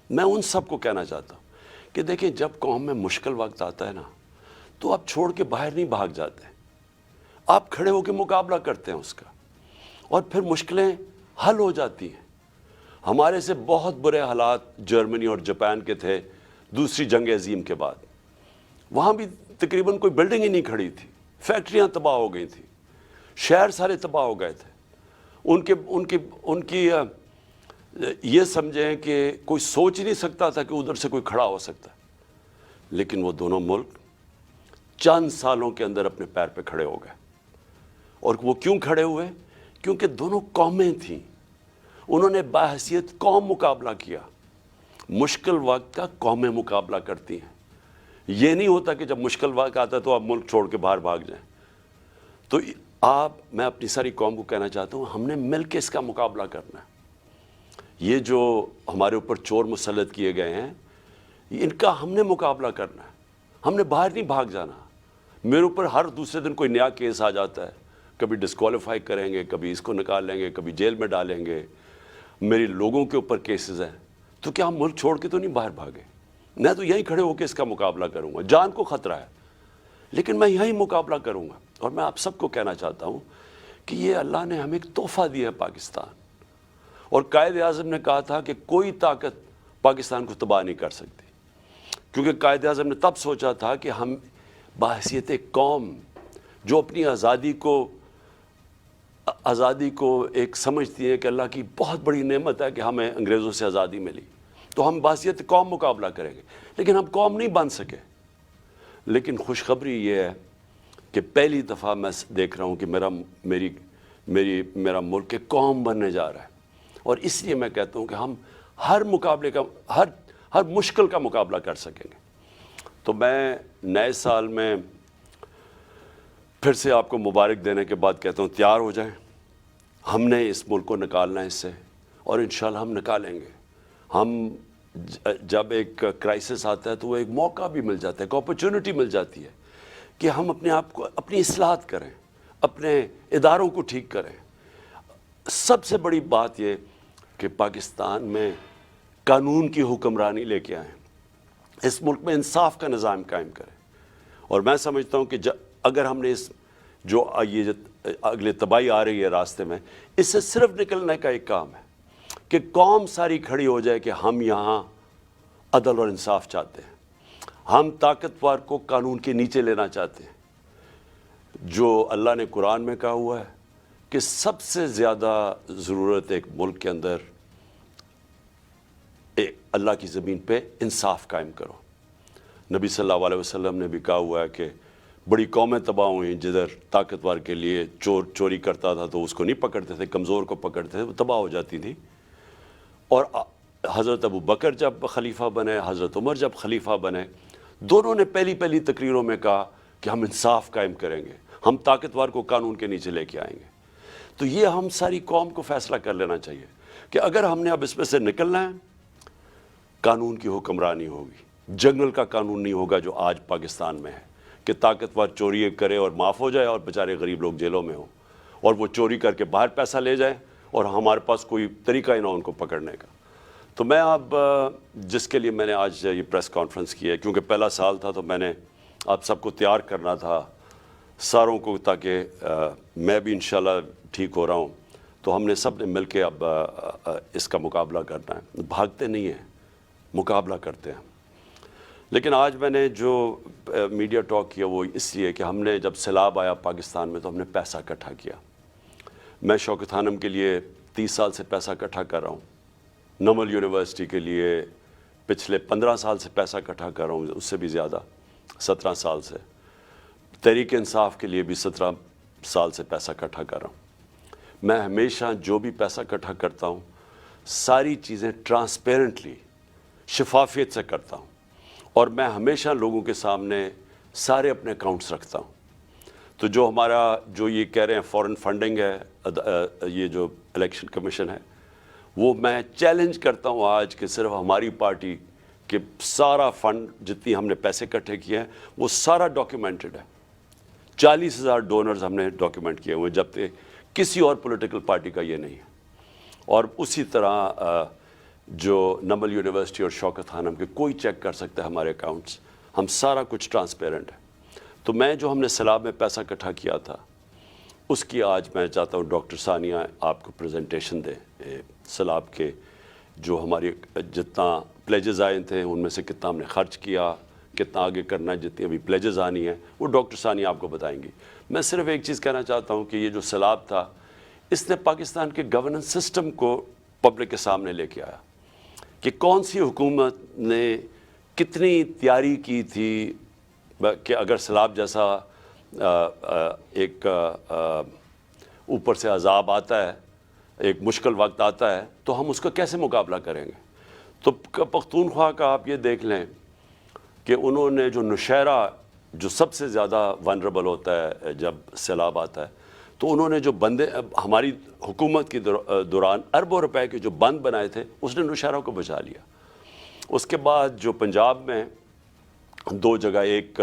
میں ان سب کو کہنا چاہتا ہوں کہ دیکھیں، جب قوم میں مشکل وقت آتا ہے نا، تو آپ چھوڑ کے باہر نہیں بھاگ جاتے، آپ کھڑے ہو کے مقابلہ کرتے ہیں اس کا، اور پھر مشکلیں حل ہو جاتی ہیں۔ ہمارے سے بہت برے حالات جرمنی اور جاپان کے تھے دوسری جنگ عظیم کے بعد، وہاں بھی تقریباً کوئی بلڈنگ ہی نہیں کھڑی تھی، فیکٹریاں تباہ ہو گئی تھیں، شہر سارے تباہ ہو گئے تھے۔ ان کی یہ سمجھیں کہ کوئی سوچ نہیں سکتا تھا کہ ادھر سے کوئی کھڑا ہو سکتا ہے، لیکن وہ دونوں ملک چند سالوں کے اندر اپنے پیر پہ کھڑے ہو گئے۔ اور وہ کیوں کھڑے ہوئے؟ کیونکہ دونوں قومیں تھیں، انہوں نے بحیثیت قوم مقابلہ کیا۔ مشکل وقت کا قومیں مقابلہ کرتی ہیں، یہ نہیں ہوتا کہ جب مشکل وقت آتا ہے تو آپ ملک چھوڑ کے باہر بھاگ جائیں۔ تو میں اپنی ساری قوم کو کہنا چاہتا ہوں، ہم نے مل کے اس کا مقابلہ کرنا ہے۔ یہ جو ہمارے اوپر چور مسلط کیے گئے ہیں، ان کا ہم نے مقابلہ کرنا ہے، ہم نے باہر نہیں بھاگ جانا۔ میرے اوپر ہر دوسرے دن کوئی نیا کیس آ جاتا ہے، کبھی ڈسکوالیفائی کریں گے، کبھی اس کو نکال لیں گے، کبھی جیل میں ڈالیں گے، میری لوگوں کے اوپر کیسز ہیں، تو کیا ہم ملک چھوڑ کے تو نہیں باہر بھاگے؟ میں تو یہیں کھڑے ہو کے اس کا مقابلہ کروں گا، جان کو خطرہ ہے لیکن میں یہیں مقابلہ کروں گا۔ اور میں آپ سب کو کہنا چاہتا ہوں کہ یہ اللہ نے ہمیں ایک تحفہ دیا ہے پاکستان، اور قائد اعظم نے کہا تھا کہ کوئی طاقت پاکستان کو تباہ نہیں کر سکتی، کیونکہ قائد اعظم نے تب سوچا تھا کہ ہم بحیثیت ایک قوم جو اپنی آزادی کو ایک سمجھتی ہے کہ اللہ کی بہت بڑی نعمت ہے کہ ہمیں انگریزوں سے آزادی ملی، تو ہم بحیثیت قوم مقابلہ کریں گے، لیکن ہم قوم نہیں بن سکے۔ لیکن خوشخبری یہ ہے کہ پہلی دفعہ میں دیکھ رہا ہوں کہ میرا ملک ایک قوم بننے جا رہا ہے، اور اس لیے میں کہتا ہوں کہ ہم ہر مشکل کا مقابلہ کر سکیں گے۔ تو میں نئے سال میں پھر سے آپ کو مبارک دینے کے بعد کہتا ہوں، تیار ہو جائیں، ہم نے اس ملک کو نکالنا ہے اس سے، اور انشاءاللہ ہم نکالیں گے۔ ہم جب ایک کرائسس آتا ہے تو وہ ایک موقع بھی مل جاتا ہے، ایک اپرچونٹی مل جاتی ہے کہ ہم اپنے آپ کو، اپنی اصلاحات کریں، اپنے اداروں کو ٹھیک کریں۔ سب سے بڑی بات یہ کہ پاکستان میں قانون کی حکمرانی لے کے آئیں، اس ملک میں انصاف کا نظام قائم کریں۔ اور میں سمجھتا ہوں کہ اگر ہم نے جو اگلے تباہی آ رہی ہے راستے میں، اس سے صرف نکلنے کا ایک کام ہے کہ قوم ساری کھڑی ہو جائے کہ ہم یہاں عدل اور انصاف چاہتے ہیں، ہم طاقتور کو قانون کے نیچے لینا چاہتے ہیں۔ جو اللہ نے قرآن میں کہا ہوا ہے کہ سب سے زیادہ ضرورت ایک ملک کے اندر اللہ کی زمین پہ انصاف قائم کرو. نبی صلی اللہ علیہ وسلم نے بھی کہا ہوا ہے کہ بڑی قومیں تباہ ہوئیں جدھر طاقتور کے لیے چور چوری کرتا تھا تو اس کو نہیں پکڑتے تھے, کمزور کو پکڑتے تھے, وہ تباہ ہو جاتی تھی. اور حضرت ابو بکر جب خلیفہ بنے, حضرت عمر جب خلیفہ بنے, دونوں نے پہلی تقریروں میں کہا کہ ہم انصاف قائم کریں گے, ہم طاقتور کو قانون کے نیچے لے کے آئیں گے. تو یہ ہم ساری قوم کو فیصلہ کر لینا چاہیے کہ اگر ہم نے اب اس میں سے نکلنا ہے, قانون کی حکمرانی ہوگی, جنگل کا قانون نہیں ہوگا جو آج پاکستان میں ہے کہ طاقتور چوری کرے اور معاف ہو جائے اور بیچارے غریب لوگ جیلوں میں ہوں, اور وہ چوری کر کے باہر پیسہ لے جائیں اور ہمارے پاس کوئی طریقہ ہی نہ ان کو پکڑنے کا. تو میں اب جس کے لیے میں نے آج یہ پریس کانفرنس کی ہے, کیونکہ پہلا سال تھا تو میں نے آپ سب کو تیار کرنا تھا ساروں کو, تاکہ میں بھی انشاءاللہ ٹھیک ہو رہا ہوں, تو ہم نے سب نے مل کے اب اس کا مقابلہ کرنا ہے. بھاگتے نہیں ہیں, مقابلہ کرتے ہیں. لیکن آج میں نے جو میڈیا ٹاک کیا وہ اس لیے کہ ہم نے جب سیلاب آیا پاکستان میں تو ہم نے پیسہ اکٹھا کیا. میں شوکت خانم کے لیے 30 سال سے پیسہ اکٹھا کر رہا ہوں, نمل یونیورسٹی کے لیے پچھلے 15 سال سے پیسہ اکٹھا کر رہا ہوں, اس سے بھی زیادہ 17 سال سے. تحریک انصاف کے لیے بھی 17 سال سے پیسہ اکٹھا کر رہا ہوں. میں ہمیشہ جو بھی پیسہ اکٹھا کرتا ہوں ساری چیزیں ٹرانسپیرنٹلی, شفافیت سے کرتا ہوں, اور میں ہمیشہ لوگوں کے سامنے سارے اپنے اکاؤنٹس رکھتا ہوں. تو جو ہمارا جو یہ کہہ رہے ہیں فورن فنڈنگ ہے, یہ جو الیکشن کمیشن ہے, وہ میں چیلنج کرتا ہوں آج کہ صرف ہماری پارٹی کہ سارا فنڈ جتنی ہم نے پیسے اکٹھے کیے ہیں وہ سارا ڈاکیومنٹڈ ہے. 40,000 ڈونرز ہم نے ڈاکیومنٹ کیے ہوئے, جبکہ کسی اور پولیٹیکل پارٹی کا یہ نہیں ہے. اور اسی طرح جو نمل یونیورسٹی اور شوکت خانم کے کوئی چیک کر سکتا ہے ہمارے اکاؤنٹس, ہم سارا کچھ ٹرانسپیرنٹ ہے. تو میں جو ہم نے سیلاب میں پیسہ اکٹھا کیا تھا اس کی آج میں چاہتا ہوں ڈاکٹر ثانیہ آپ کو پریزنٹیشن دیں سیلاب کے, جو ہماری جتنا پلیجز آئے تھے ان میں سے کتنا ہم نے خرچ کیا, کتنا آگے کرنا ہے, جتنی ابھی پلیجز آنی ہیں وہ ڈاکٹر ثانیہ آپ کو بتائیں گی. میں صرف ایک چیز کہنا چاہتا ہوں کہ یہ جو سیلاب تھا اس نے پاکستان کے گورننس سسٹم کو پبلک کے سامنے لے کے آیا کہ کون سی حکومت نے کتنی تیاری کی تھی کہ اگر سیلاب جیسا ایک اوپر سے عذاب آتا ہے, ایک مشکل وقت آتا ہے, تو ہم اس کا کیسے مقابلہ کریں گے. تو پختونخوا کا آپ یہ دیکھ لیں کہ انہوں نے جو نوشہرہ جو سب سے زیادہ ونربل ہوتا ہے جب سیلاب آتا ہے, تو انہوں نے جو بندے ہماری حکومت کے دوران اربوں روپے کے جو بند بنائے تھے اس نے نوشہرہ کو بچا لیا. اس کے بعد جو پنجاب میں 2 جگہ, ایک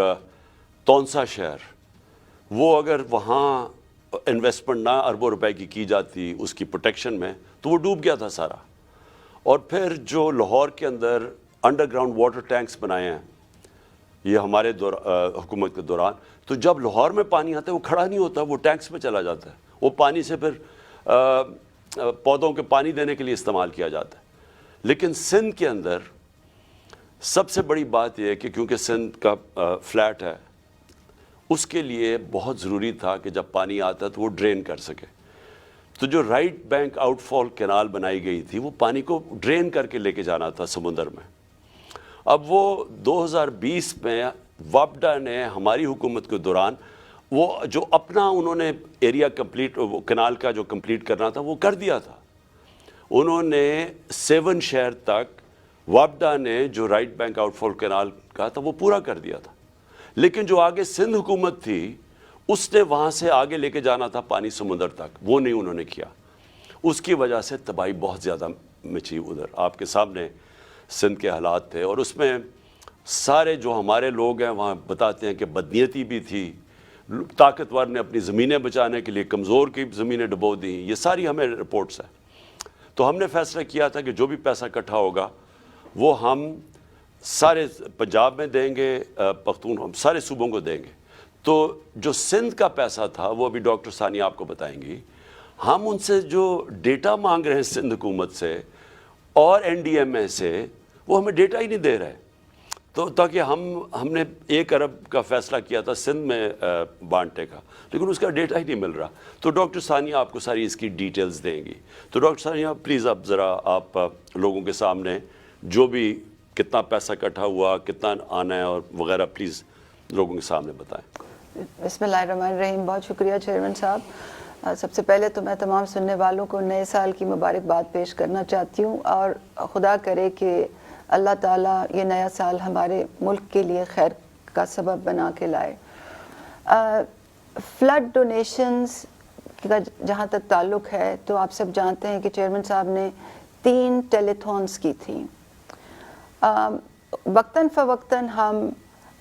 تونسا شہر, وہ اگر وہاں انویسٹمنٹ نہ اربوں روپے کی جاتی اس کی پروٹیکشن میں تو وہ ڈوب گیا تھا سارا. اور پھر جو لاہور کے اندر انڈر گراؤنڈ واٹر ٹینکس بنائے ہیں یہ ہمارے حکومت کے دوران, تو جب لاہور میں پانی آتا ہے وہ کھڑا نہیں ہوتا, وہ ٹینکس میں چلا جاتا ہے, وہ پانی سے پھر پودوں کے پانی دینے کے لیے استعمال کیا جاتا ہے. لیکن سندھ کے اندر سب سے بڑی بات یہ ہے کہ کیونکہ سندھ کا فلیٹ ہے, اس کے لیے بہت ضروری تھا کہ جب پانی آتا ہے تو وہ ڈرین کر سکے. تو جو رائٹ بینک آؤٹ فال کینال بنائی گئی تھی وہ پانی کو ڈرین کر کے لے کے جانا تھا سمندر میں. اب وہ 2020 میں وابڈا نے ہماری حکومت کے دوران وہ جو اپنا انہوں نے ایریا کمپلیٹ, وہ کینال کا جو کمپلیٹ کرنا تھا وہ کر دیا تھا. انہوں نے 7 شہر تک وابڈا نے جو رائٹ بینک آؤٹ فال کینال کہا تھا وہ پورا کر دیا تھا. لیکن جو آگے سندھ حکومت تھی اس نے وہاں سے آگے لے کے جانا تھا پانی سمندر تک, وہ نہیں انہوں نے کیا. اس کی وجہ سے تباہی بہت زیادہ مچی ادھر. آپ کے سامنے سندھ کے حالات تھے, اور اس میں سارے جو ہمارے لوگ ہیں وہاں بتاتے ہیں کہ بدنیتی بھی تھی, طاقتور نے اپنی زمینیں بچانے کے لیے کمزور کی زمینیں ڈبو دیں. یہ ساری ہمیں رپورٹس ہیں. تو ہم نے فیصلہ کیا تھا کہ جو بھی پیسہ اکٹھا ہوگا وہ ہم سارے پنجاب میں دیں گے, پختون ہم سارے صوبوں کو دیں گے. تو جو سندھ کا پیسہ تھا وہ ابھی ڈاکٹر ثانیہ آپ کو بتائیں گی. ہم ان سے جو ڈیٹا مانگ رہے ہیں سندھ حکومت سے اور NDMA سے, وہ ہمیں ڈیٹا ہی نہیں دے رہے. تو تاکہ ہم نے 1 ارب کا فیصلہ کیا تھا سندھ میں بانٹنے کا، لیکن اس کا ڈیٹا ہی نہیں مل رہا. تو ڈاکٹر ثانیہ آپ کو ساری اس کی ڈیٹیلز دیں گی. تو ڈاکٹر ثانیہ پلیز اب ذرا آپ لوگوں کے سامنے جو بھی کتنا پیسہ اکٹھا ہوا، کتنا آنا ہے اور وغیرہ پلیز لوگوں کے سامنے بتائیں. بسم اللہ الرحمن الرحیم. بہت شکریہ چیئرمین صاحب. سب سے پہلے تو میں تمام سننے والوں کو نئے سال کی مبارکباد پیش کرنا چاہتی ہوں، اور خدا کرے کہ اللہ تعالیٰ یہ نیا سال ہمارے ملک کے لیے خیر کا سبب بنا کے لائے. فلڈ ڈونیشنز کا جہاں تک تعلق ہے تو آپ سب جانتے ہیں کہ چیئرمین صاحب نے 3 ٹیلی تھونس کی تھیں. وقتاً فوقتاً ہم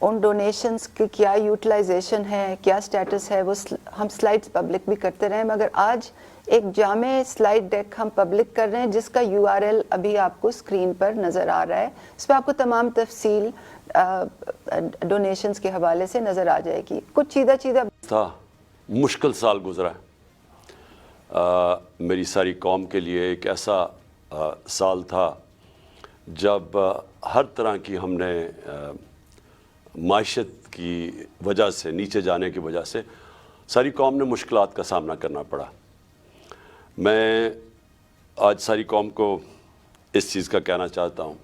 ان ڈونیشنز کی کیا یوٹیلائزیشن ہے، کیا سٹیٹس ہے، وہ ہم سلائڈز پبلک بھی کرتے رہے، مگر آج ایک جامع سلائڈ ڈیک ہم پبلک کر رہے ہیں جس کا URL ابھی آپ کو اسکرین پر نظر آ رہا ہے. اس پہ آپ کو تمام تفصیل ڈونیشنز کے حوالے سے نظر آ جائے گی. کچھ چیدہ تھا مشکل سال گزرا ہے میری ساری قوم کے لیے. ایک ایسا سال تھا جب ہر طرح کی ہم نے معیشت کی وجہ سے، نیچے جانے کی وجہ سے ساری قوم نے مشکلات کا سامنا کرنا پڑا. میں آج ساری قوم کو اس چیز کا کہنا چاہتا ہوں